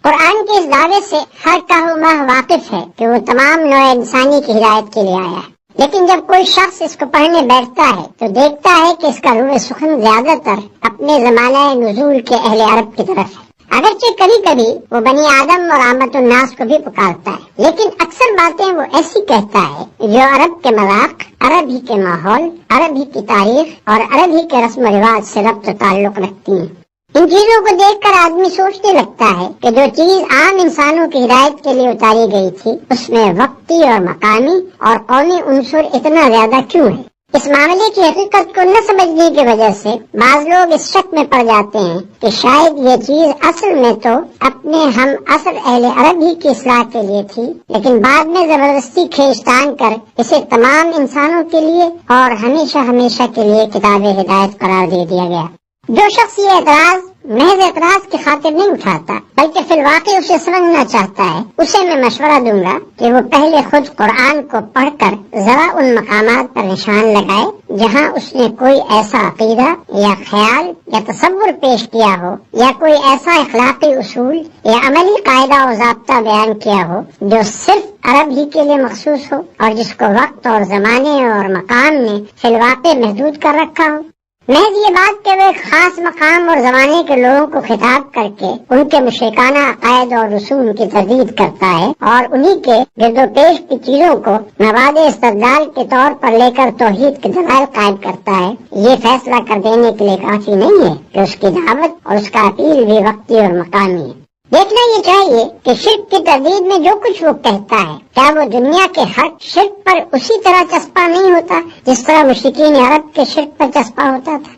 قرآن کے اس دعوے سے ہر کہنما واقف ہے کہ وہ تمام نوع انسانی کی ہدایت کے لیے آیا ہے، لیکن جب کوئی شخص اس کو پڑھنے بیٹھتا ہے تو دیکھتا ہے کہ اس کا روح سخن زیادہ تر اپنے زمانہ نزول کے اہل عرب کی طرف ہے۔ اگرچہ کبھی کبھی وہ بنی آدم اور عامت الناس کو بھی پکارتا ہے، لیکن اکثر باتیں وہ ایسی کہتا ہے جو عرب کے مذاق، عرب ہی کے ماحول، عرب ہی کی تاریخ اور عرب ہی کے رسم و رواج سے ربط و تعلق رکھتی ہیں۔ ان چیزوں کو دیکھ کر آدمی سوچنے لگتا ہے کہ جو چیز عام انسانوں کی ہدایت کے لیے اتاری گئی تھی اس میں وقتی اور مقامی اور قومی عنصر اتنا زیادہ کیوں ہے؟ اس معاملے کی حقیقت کو نہ سمجھنے کی وجہ سے بعض لوگ اس شک میں پڑ جاتے ہیں کہ شاید یہ چیز اصل میں تو اپنے ہم اصل اہل عرب ہی کی اصلاح کے لیے تھی، لیکن بعد میں زبردستی کھینچتان کر اسے تمام انسانوں کے لیے اور ہمیشہ ہمیشہ کے لیے کتاب ہدایت قرار دے دیا گیا۔ جو شخص یہ اعتراض محض اعتراض کی خاطر نہیں اٹھاتا بلکہ فی الواقع اسے سمجھنا چاہتا ہے، اسے میں مشورہ دوں گا کہ وہ پہلے خود قرآن کو پڑھ کر ذرا ان مقامات پر نشان لگائے جہاں اس نے کوئی ایسا عقیدہ یا خیال یا تصور پیش کیا ہو یا کوئی ایسا اخلاقی اصول یا عملی قاعدہ و ضابطہ بیان کیا ہو جو صرف عرب ہی کے لیے مخصوص ہو اور جس کو وقت اور زمانے اور مقام نے فی الواقع محدود کر رکھا ہو۔ محض یہ بات کہ وہ ایک خاص مقام اور زمانے کے لوگوں کو خطاب کر کے ان کے مشرکانہ عقائد اور رسوم کی تردید کرتا ہے اور انہی کے گرد و پیش کی چیزوں کو مواد استدلال کے طور پر لے کر توحید کے دلائل قائم کرتا ہے، یہ فیصلہ کر دینے کے لیے کافی نہیں ہے کہ اس کی دعوت اور اس کا اپیل بھی وقتی اور مقامی ہے۔ دیکھنا یہ چاہیے کہ شرک کی تردید میں جو کچھ وہ کہتا ہے کیا وہ دنیا کے ہر شرک پر اسی طرح چسپاں نہیں ہوتا جس طرح مشرکین عرب کے شرک پر چسپاں ہوتا تھا؟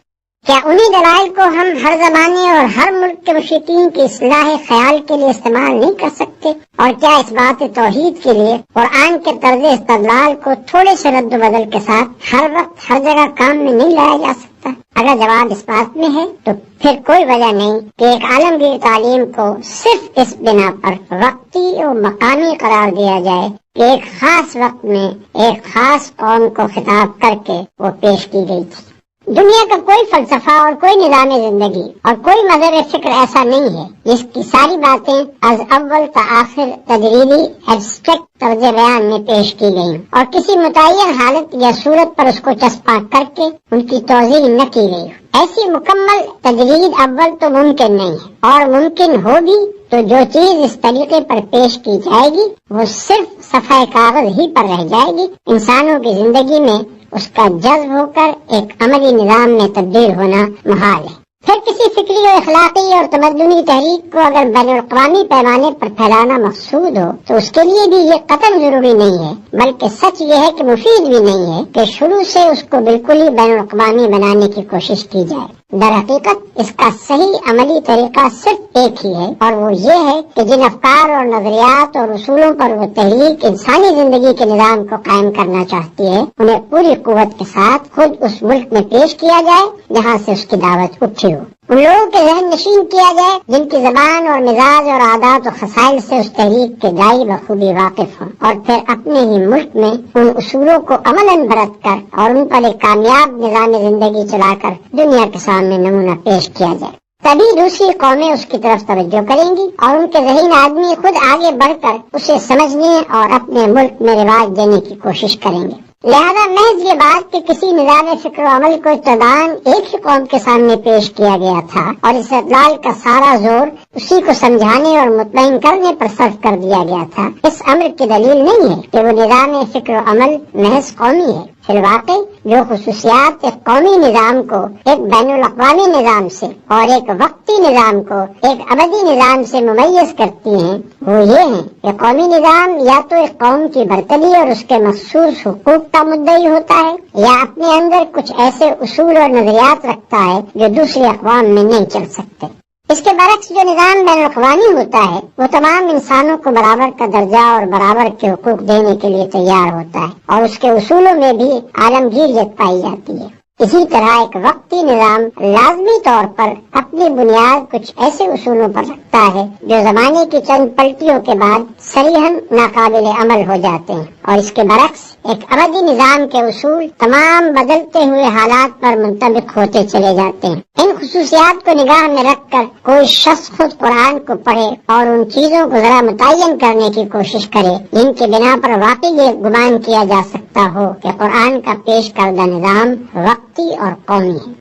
کیا انہی دلائل کو ہم ہر زمانے اور ہر ملک کے مشرکین کی اصلاح خیال کے لیے استعمال نہیں کر سکتے؟ اور کیا اس بات توحید کے لیے قرآن کے طرز استدلال کو تھوڑے سے رد و بدل کے ساتھ ہر وقت ہر جگہ کام میں نہیں لایا جا سکتا؟ اگر جواب اس بات میں ہے تو پھر کوئی وجہ نہیں کہ ایک عالمگیر تعلیم کو صرف اس بنا پر وقتی اور مقامی قرار دیا جائے کہ ایک خاص وقت میں ایک خاص قوم کو خطاب کر کے وہ پیش کی گئی تھی۔ دنیا کا کوئی فلسفہ اور کوئی نظام زندگی اور کوئی مذہب فکر ایسا نہیں ہے جس کی ساری باتیں از اول تا آخر تجریدی ایبسٹریکٹ طرز بیان میں پیش کی گئی اور کسی متعین حالت یا صورت پر اس کو چسپاں کر کے ان کی توضیح نہ کی گئی۔ ایسی مکمل تجرید اول تو ممکن نہیں ہے، اور ممکن ہوگی تو جو چیز اس طریقے پر پیش کی جائے گی وہ صرف صفحہ کاغذ ہی پر رہ جائے گی، انسانوں کی زندگی میں اس کا جذب ہو کر ایک عملی نظام میں تبدیل ہونا محال ہے۔ پھر کسی فکری و اخلاقی اور تمدنی تحریک کو اگر بین الاقوامی پیمانے پر پھیلانا مقصود ہو تو اس کے لیے بھی یہ قطعاً ضروری نہیں ہے، بلکہ سچ یہ ہے کہ مفید بھی نہیں ہے کہ شروع سے اس کو بالکل ہی بین الاقوامی بنانے کی کوشش کی جائے۔ در حقیقت اس کا صحیح عملی طریقہ صرف ایک ہی ہے، اور وہ یہ ہے کہ جن افکار اور نظریات اور اصولوں پر وہ تحریک انسانی زندگی کے نظام کو قائم کرنا چاہتی ہے انہیں پوری قوت کے ساتھ خود اس ملک میں پیش کیا جائے جہاں سے اس کی دعوت اٹھی ہو، ان لوگوں کے ذہن نشین کیا جائے جن کی زبان اور مزاج اور عادات و خصائل سے اس تحریک کے داعی بخوبی واقف ہوں، اور پھر اپنے ہی ملک میں ان اصولوں کو عملاً برت کر اور ان پر ایک کامیاب نظام زندگی چلا کر دنیا کے سامنے نمونہ پیش کیا جائے۔ تبھی دوسری قومیں اس کی طرف توجہ کریں گی اور ان کے ذہین آدمی خود آگے بڑھ کر اسے سمجھنے اور اپنے ملک میں رواج دینے کی کوشش کریں گے۔ لہذا محض یہ بات کہ کسی نظام فکر و عمل کو ابتداً ایک ہی قوم کے سامنے پیش کیا گیا تھا اور اس استدلال کا سارا زور اسی کو سمجھانے اور مطمئن کرنے پر صرف کر دیا گیا تھا، اس امر کی دلیل نہیں ہے کہ وہ نظام فکر و عمل محض قومی ہے۔ فی الواقع جو خصوصیات ایک قومی نظام کو ایک بین الاقوامی نظام سے اور ایک وقتی نظام کو ایک ابدی نظام سے ممیز کرتی ہیں وہ یہ ہیں کہ قومی نظام یا تو ایک قوم کی برتری اور اس کے مخصوص حقوق کا مدعی ہوتا ہے یا اپنے اندر کچھ ایسے اصول اور نظریات رکھتا ہے جو دوسری اقوام میں نہیں چل سکتے۔ اس کے برعکس جو نظام بین الاقوامی ہوتا ہے وہ تمام انسانوں کو برابر کا درجہ اور برابر کے حقوق دینے کے لیے تیار ہوتا ہے اور اس کے اصولوں میں بھی عالمگیریت پائی جاتی ہے۔ اسی طرح ایک وقتی نظام لازمی طور پر اپنی بنیاد کچھ ایسے اصولوں پر رکھتا ہے جو زمانے کی چند پلٹیوں کے بعد صریحاً ناقابل عمل ہو جاتے ہیں، اور اس کے برعکس ایک ابدی نظام کے اصول تمام بدلتے ہوئے حالات پر منطبق ہوتے چلے جاتے ہیں۔ ان خصوصیات کو نگاہ میں رکھ کر کوئی شخص خود قرآن کو پڑھے اور ان چیزوں کو ذرا متعین کرنے کی کوشش کرے جن کے بنا پر واقعی یہ گمان کیا جا سکتا ہو کہ قرآن کا پیش کردہ نظام وقتی اور قومی ہے۔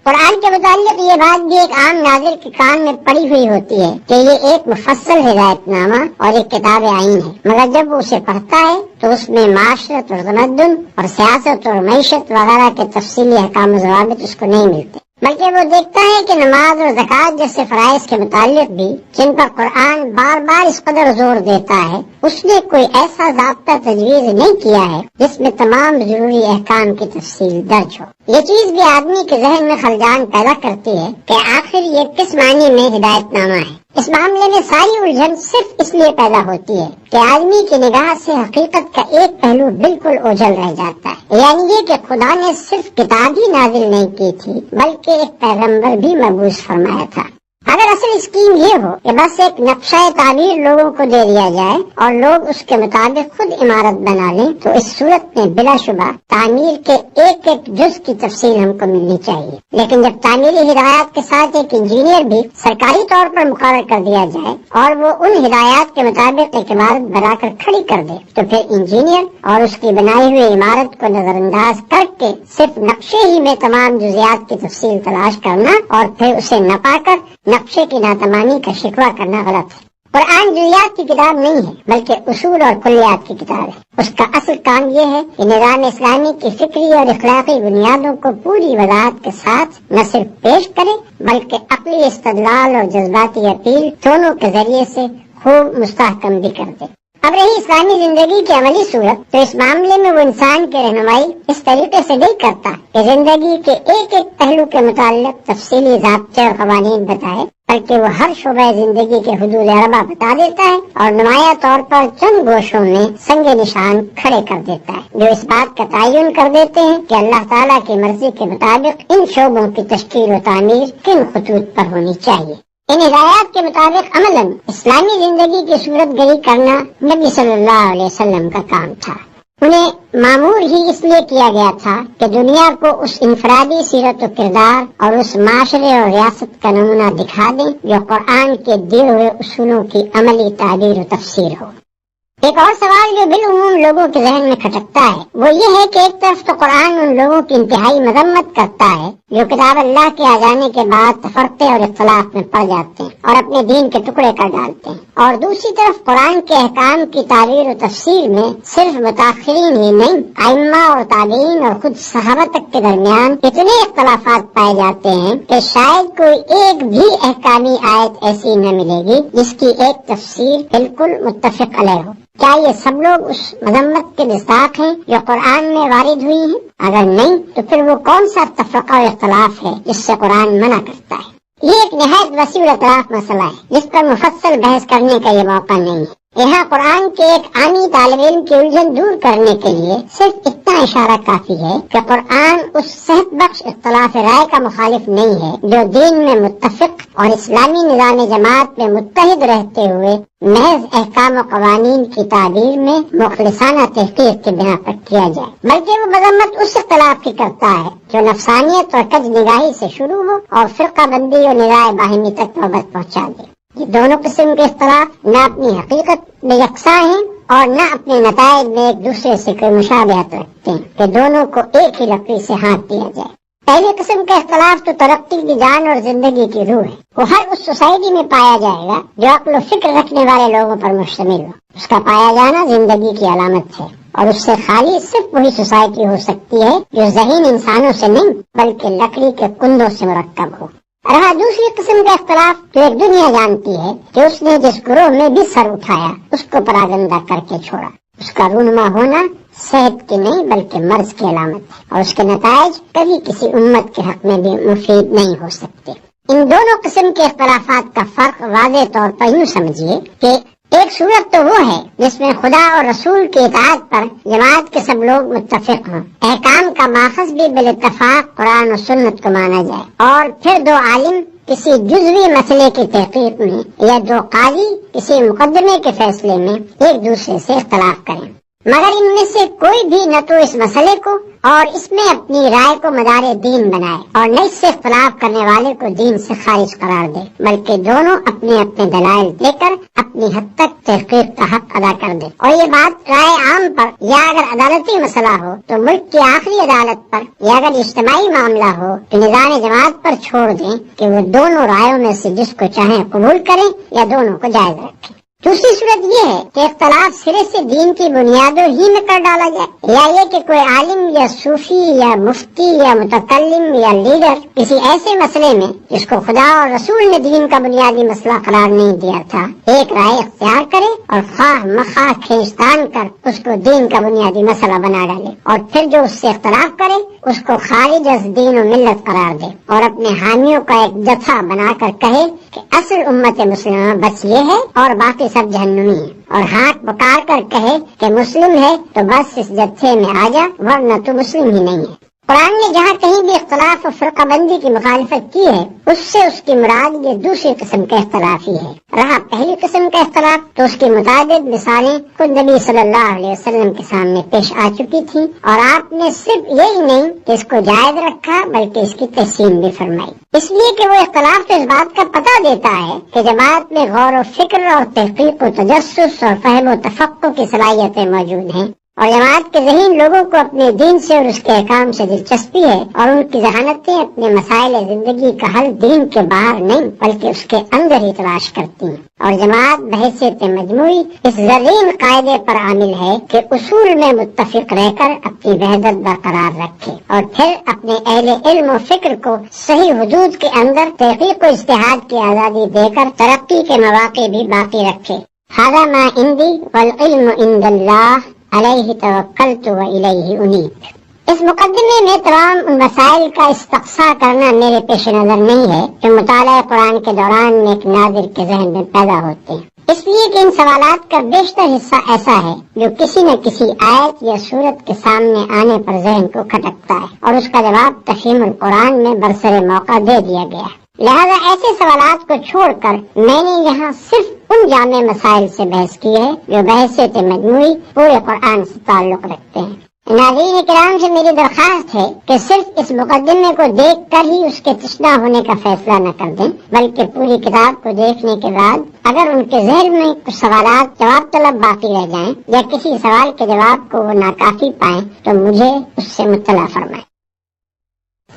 قرآن کے متعلق یہ بات بھی ایک عام ناظر کے کان میں پڑی ہوئی ہوتی ہے کہ یہ ایک مفصل ہدایت نامہ اور ایک کتاب عین ہے، مگر جب وہ اسے پڑھتا ہے تو اس میں معاشرت اور تمدن اور سیاست اور معیشت وغیرہ کے تفصیلی احکام و ضوابط اس کو نہیں ملتے، بلکہ وہ دیکھتا ہے کہ نماز اور زکوٰۃ جیسے فرائض کے متعلق بھی جن پر قرآن بار بار اس قدر زور دیتا ہے اس نے کوئی ایسا ضابطہ تجویز نہیں کیا ہے جس میں تمام ضروری احکام کی تفصیل درج ہو۔ یہ چیز بھی آدمی کے ذہن میں خلجان پیدا کرتی ہے کہ آخر یہ کس معنی میں ہدایت نامہ ہے۔ اس معاملے میں ساری الجھن صرف اس لیے پیدا ہوتی ہے کہ آدمی کی نگاہ سے حقیقت کا ایک پہلو بالکل اوجھل رہ جاتا ہے، یعنی یہ کہ خدا نے صرف کتاب ہی نازل نہیں کی تھی بلکہ ایک پیغمبر بھی مبعوث فرمایا تھا۔ اگر اصل اسکیم یہ ہو کہ بس ایک نقشہ تعمیر لوگوں کو دے دیا جائے اور لوگ اس کے مطابق خود عمارت بنا لیں تو اس صورت میں بلا شبہ تعمیر کے ایک ایک جز کی تفصیل ہم کو ملنی چاہیے، لیکن جب تعمیری ہدایات کے ساتھ ایک انجینئر بھی سرکاری طور پر مقرر کر دیا جائے اور وہ ان ہدایات کے مطابق ایک عمارت بنا کر کھڑی کر دے تو پھر انجینئر اور اس کی بنائی ہوئی عمارت کو نظر انداز کر کے صرف نقشے ہی میں تمام جزیات کی تفصیل تلاش کرنا اور پھر اسے نہ پا کر نقشے کی ناتمامی کا شکوہ کرنا غلط ہے۔ قرآن جزیات کی کتاب نہیں ہے بلکہ اصول اور کلیات کی کتاب ہے۔ اس کا اصل کام یہ ہے کہ نظام اسلامی کی فکری اور اخلاقی بنیادوں کو پوری وضاحت کے ساتھ نہ صرف پیش کرے بلکہ عقلی استدلال اور جذباتی اپیل دونوں کے ذریعے سے خوب مستحکم بھی کر دے۔ اب رہی اسلامی زندگی کی عملی صورت تو اس معاملے میں وہ انسان کی رہنمائی اس طریقے سے نہیں کرتا کہ زندگی کے ایک ایک پہلو کے متعلق تفصیلی ضابطے اور قوانین بتائے، بلکہ وہ ہر شعبہ زندگی کے حدود اربع بتا دیتا ہے اور نمایاں طور پر چند گوشوں میں سنگ نشان کھڑے کر دیتا ہے جو اس بات کا تعین کر دیتے ہیں کہ اللہ تعالیٰ کی مرضی کے مطابق ان شعبوں کی تشکیل و تعمیر کن خطوط پر ہونی چاہیے۔ ان ہدایات کے مطابق عملاً اسلامی زندگی کی صورت گری کرنا نبی صلی اللہ علیہ وسلم کا کام تھا۔ انہیں معمور ہی اس لیے کیا گیا تھا کہ دنیا کو اس انفرادی سیرت و کردار اور اس معاشرے اور ریاست کا نمونہ دکھا دیں جو قرآن کے دیے ہوئے اصولوں کی عملی تعبیر و تفسیر ہو۔ ایک اور سوال جو بالعموم لوگوں کے ذہن میں کھٹکتا ہے وہ یہ ہے کہ ایک طرف تو قرآن ان لوگوں کی انتہائی مذمت کرتا ہے جو کتاب اللہ کے آ جانے کے بعد تفرقے اور اختلاف میں پڑ جاتے ہیں اور اپنے دین کے ٹکڑے کر ڈالتے ہیں، اور دوسری طرف قرآن کے احکام کی تعبیر و تفسیر میں صرف متاخرین ہی نہیں، ائمہ اور تابعین اور خود صحابہ تک کے درمیان اتنے اختلافات پائے جاتے ہیں کہ شاید کوئی ایک بھی احکامی آیت ایسی نہ ملے گی جس کی ایک تفسیر بالکل متفق علیہ ہو۔ کیا یہ سب لوگ اس مذمت کے مصداق ہیں جو قرآن میں وارد ہوئی ہیں؟ اگر نہیں تو پھر وہ کون سا تفرقہ و اختلاف ہے جس سے قرآن منع کرتا ہے؟ یہ ایک نہایت وسیع الاطراف مسئلہ ہے جس پر مفصل بحث کرنے کا یہ موقع نہیں ہے۔ یہاں قرآن کے ایک عامی طالب علم کی الجھن دور کرنے کے لیے صرف اتنا اشارہ کافی ہے کہ قرآن اس صحت بخش اختلاف رائے کا مخالف نہیں ہے جو دین میں متفق اور اسلامی نظام جماعت میں متحد رہتے ہوئے محض احکام و قوانین کی تعبیر میں مخلصانہ تحقیق کے بنا پر کیا جائے، بلکہ وہ مذمت اس اختلاف کی کرتا ہے جو نفسانیت اور کج نگاہی سے شروع ہو اور فرقہ بندی اور نزاع باہمی تک نوبت پہنچا دے۔ یہ دونوں قسم کے اختلاف نہ اپنی حقیقت میں یکساں ہیں اور نہ اپنے نتائج میں ایک دوسرے سے کوئی مشابہت رکھتے ہیں کہ دونوں کو ایک ہی لکڑی سے ہانک دیا جائے۔ پہلی قسم کا اختلاف تو ترقی کی جان اور زندگی کی روح ہے، وہ ہر اس سوسائٹی میں پایا جائے گا جو عقل و فکر رکھنے والے لوگوں پر مشتمل ہو۔ اس کا پایا جانا زندگی کی علامت ہے اور اس سے خالی صرف وہی سوسائٹی ہو سکتی ہے جو ذہین انسانوں سے نہیں بلکہ لکڑی کے کندوں سے مرکب ہو۔ رہا دوسری قسم کا اختلاف جو ایک دنیا جانتی ہے کہ اس نے جس گروہ میں بھی سر اٹھایا اس کو پراگندہ کر کے چھوڑا، اس کا رونما ہونا صحت کی نہیں بلکہ مرض کی علامت ہے اور اس کے نتائج کبھی کسی امت کے حق میں بھی مفید نہیں ہو سکتے۔ ان دونوں قسم کے اختلافات کا فرق واضح طور پر یوں سمجھیے کہ ایک صورت تو وہ ہے جس میں خدا اور رسول کی اطاعت پر جماعت کے سب لوگ متفق ہوں، احکام کا ماخذ بھی بالاتفاق قرآن و سنت کو مانا جائے، اور پھر دو عالم کسی جزوی مسئلے کی تحقیق میں یا دو قاضی کسی مقدمے کے فیصلے میں ایک دوسرے سے اختلاف کریں، مگر ان میں سے کوئی بھی نہ تو اس مسئلے کو اور اس میں اپنی رائے کو مدار دین بنائے اور نہ اس سے اختلاف کرنے والے کو دین سے خارج قرار دے، بلکہ دونوں اپنے اپنے دلائل دے کر اپنی حد تک تحقیق کا حق ادا کر دے۔ اور یہ بات رائے عام پر یا اگر عدالتی مسئلہ ہو تو ملک کی آخری عدالت پر یا اگر اجتماعی معاملہ ہو تو نظام جماعت پر چھوڑ دیں کہ وہ دونوں رائےوں میں سے جس کو چاہیں قبول کریں یا دونوں کو جائز رکھیں۔ دوسری صورت یہ ہے کہ اختلاف سرے سے دین کی بنیادوں ہی میں کر ڈالا جائے، یا یہ کہ کوئی عالم یا صوفی یا مفتی یا متکلم یا لیڈر کسی ایسے مسئلے میں جس کو خدا اور رسول نے دین کا بنیادی مسئلہ قرار نہیں دیا تھا ایک رائے اختیار کرے اور خواہ مخواہ کھینچتان کر اس کو دین کا بنیادی مسئلہ بنا ڈالے، اور پھر جو اس سے اختلاف کرے اس کو خارج از دین و ملت قرار دے اور اپنے حامیوں کا ایک جتھا بنا کر کہے کہ اصل امت مسلمہ بس یہ ہے اور باقی سب جہنمی ہے، اور ہاتھ پکار کر کہے کہ مسلم ہے تو بس اس جتھے میں آ جا ورنہ تو مسلم ہی نہیں ہے۔ قرآن نے جہاں کہیں بھی اختلاف اور فرقہ بندی کی مخالفت کی ہے اس سے اس کی مراد یہ دوسری قسم کا اختلاف ہی ہے۔ رہا پہلی قسم کا اختلاف تو اس کی متعدد مثالیں خود نبی صلی اللہ علیہ وسلم کے سامنے پیش آ چکی تھیں، اور آپ نے صرف یہی نہیں کہ اس کو جائز رکھا بلکہ اس کی تحسین بھی فرمائی، اس لیے کہ وہ اختلاف تو اس بات کا پتہ دیتا ہے کہ جماعت میں غور و فکر اور تحقیق و تجسس اور فہم و تفقع کی صلاحیتیں موجود ہیں، اور جماعت کے ذہین لوگوں کو اپنے دین سے اور اس کے احکام سے دلچسپی ہے، اور ان کی ذہانتیں اپنے مسائل زندگی کا حل دین کے باہر نہیں بلکہ اس کے اندر ہی تلاش کرتی ہیں، اور جماعت بحیثیت مجموعی اس زرین قاعدے پر عامل ہے کہ اصول میں متفق رہ کر اپنی وحدت برقرار رکھے، اور پھر اپنے اہل علم و فکر کو صحیح حدود کے اندر تحقیق و اجتہاد کی آزادی دے کر ترقی کے مواقع بھی باقی رکھے۔ ھذا ما عندی والعلم عند اللہ علیہ توکلت و الیہ انیب۔ اس مقدمے میں تمام ان مسائل کا استقصاء کرنا میرے پیش نظر نہیں ہے جو مطالعہ قرآن کے دوران ایک ناظر کے ذہن میں پیدا ہوتے ہیں، اس لیے کہ ان سوالات کا بیشتر حصہ ایسا ہے جو کسی نہ کسی آیت یا صورت کے سامنے آنے پر ذہن کو کھٹکتا ہے، اور اس کا جواب تفہیم القرآن میں برسر موقع دے دیا گیا ہے۔ لہذا ایسے سوالات کو چھوڑ کر میں نے یہاں صرف ان جامع مسائل سے بحث کی ہے جو بحیثیت مجموعی پورے قرآن سے تعلق رکھتے ہیں۔ ناظرین کرام سے میری درخواست ہے کہ صرف اس مقدمے کو دیکھ کر ہی اس کے تشنہ ہونے کا فیصلہ نہ کر دیں، بلکہ پوری کتاب کو دیکھنے کے بعد اگر ان کے ذہن میں کچھ سوالات جواب طلب باقی رہ جائیں یا کسی سوال کے جواب کو وہ ناکافی پائیں تو مجھے اس سے مطلع فرمائیں۔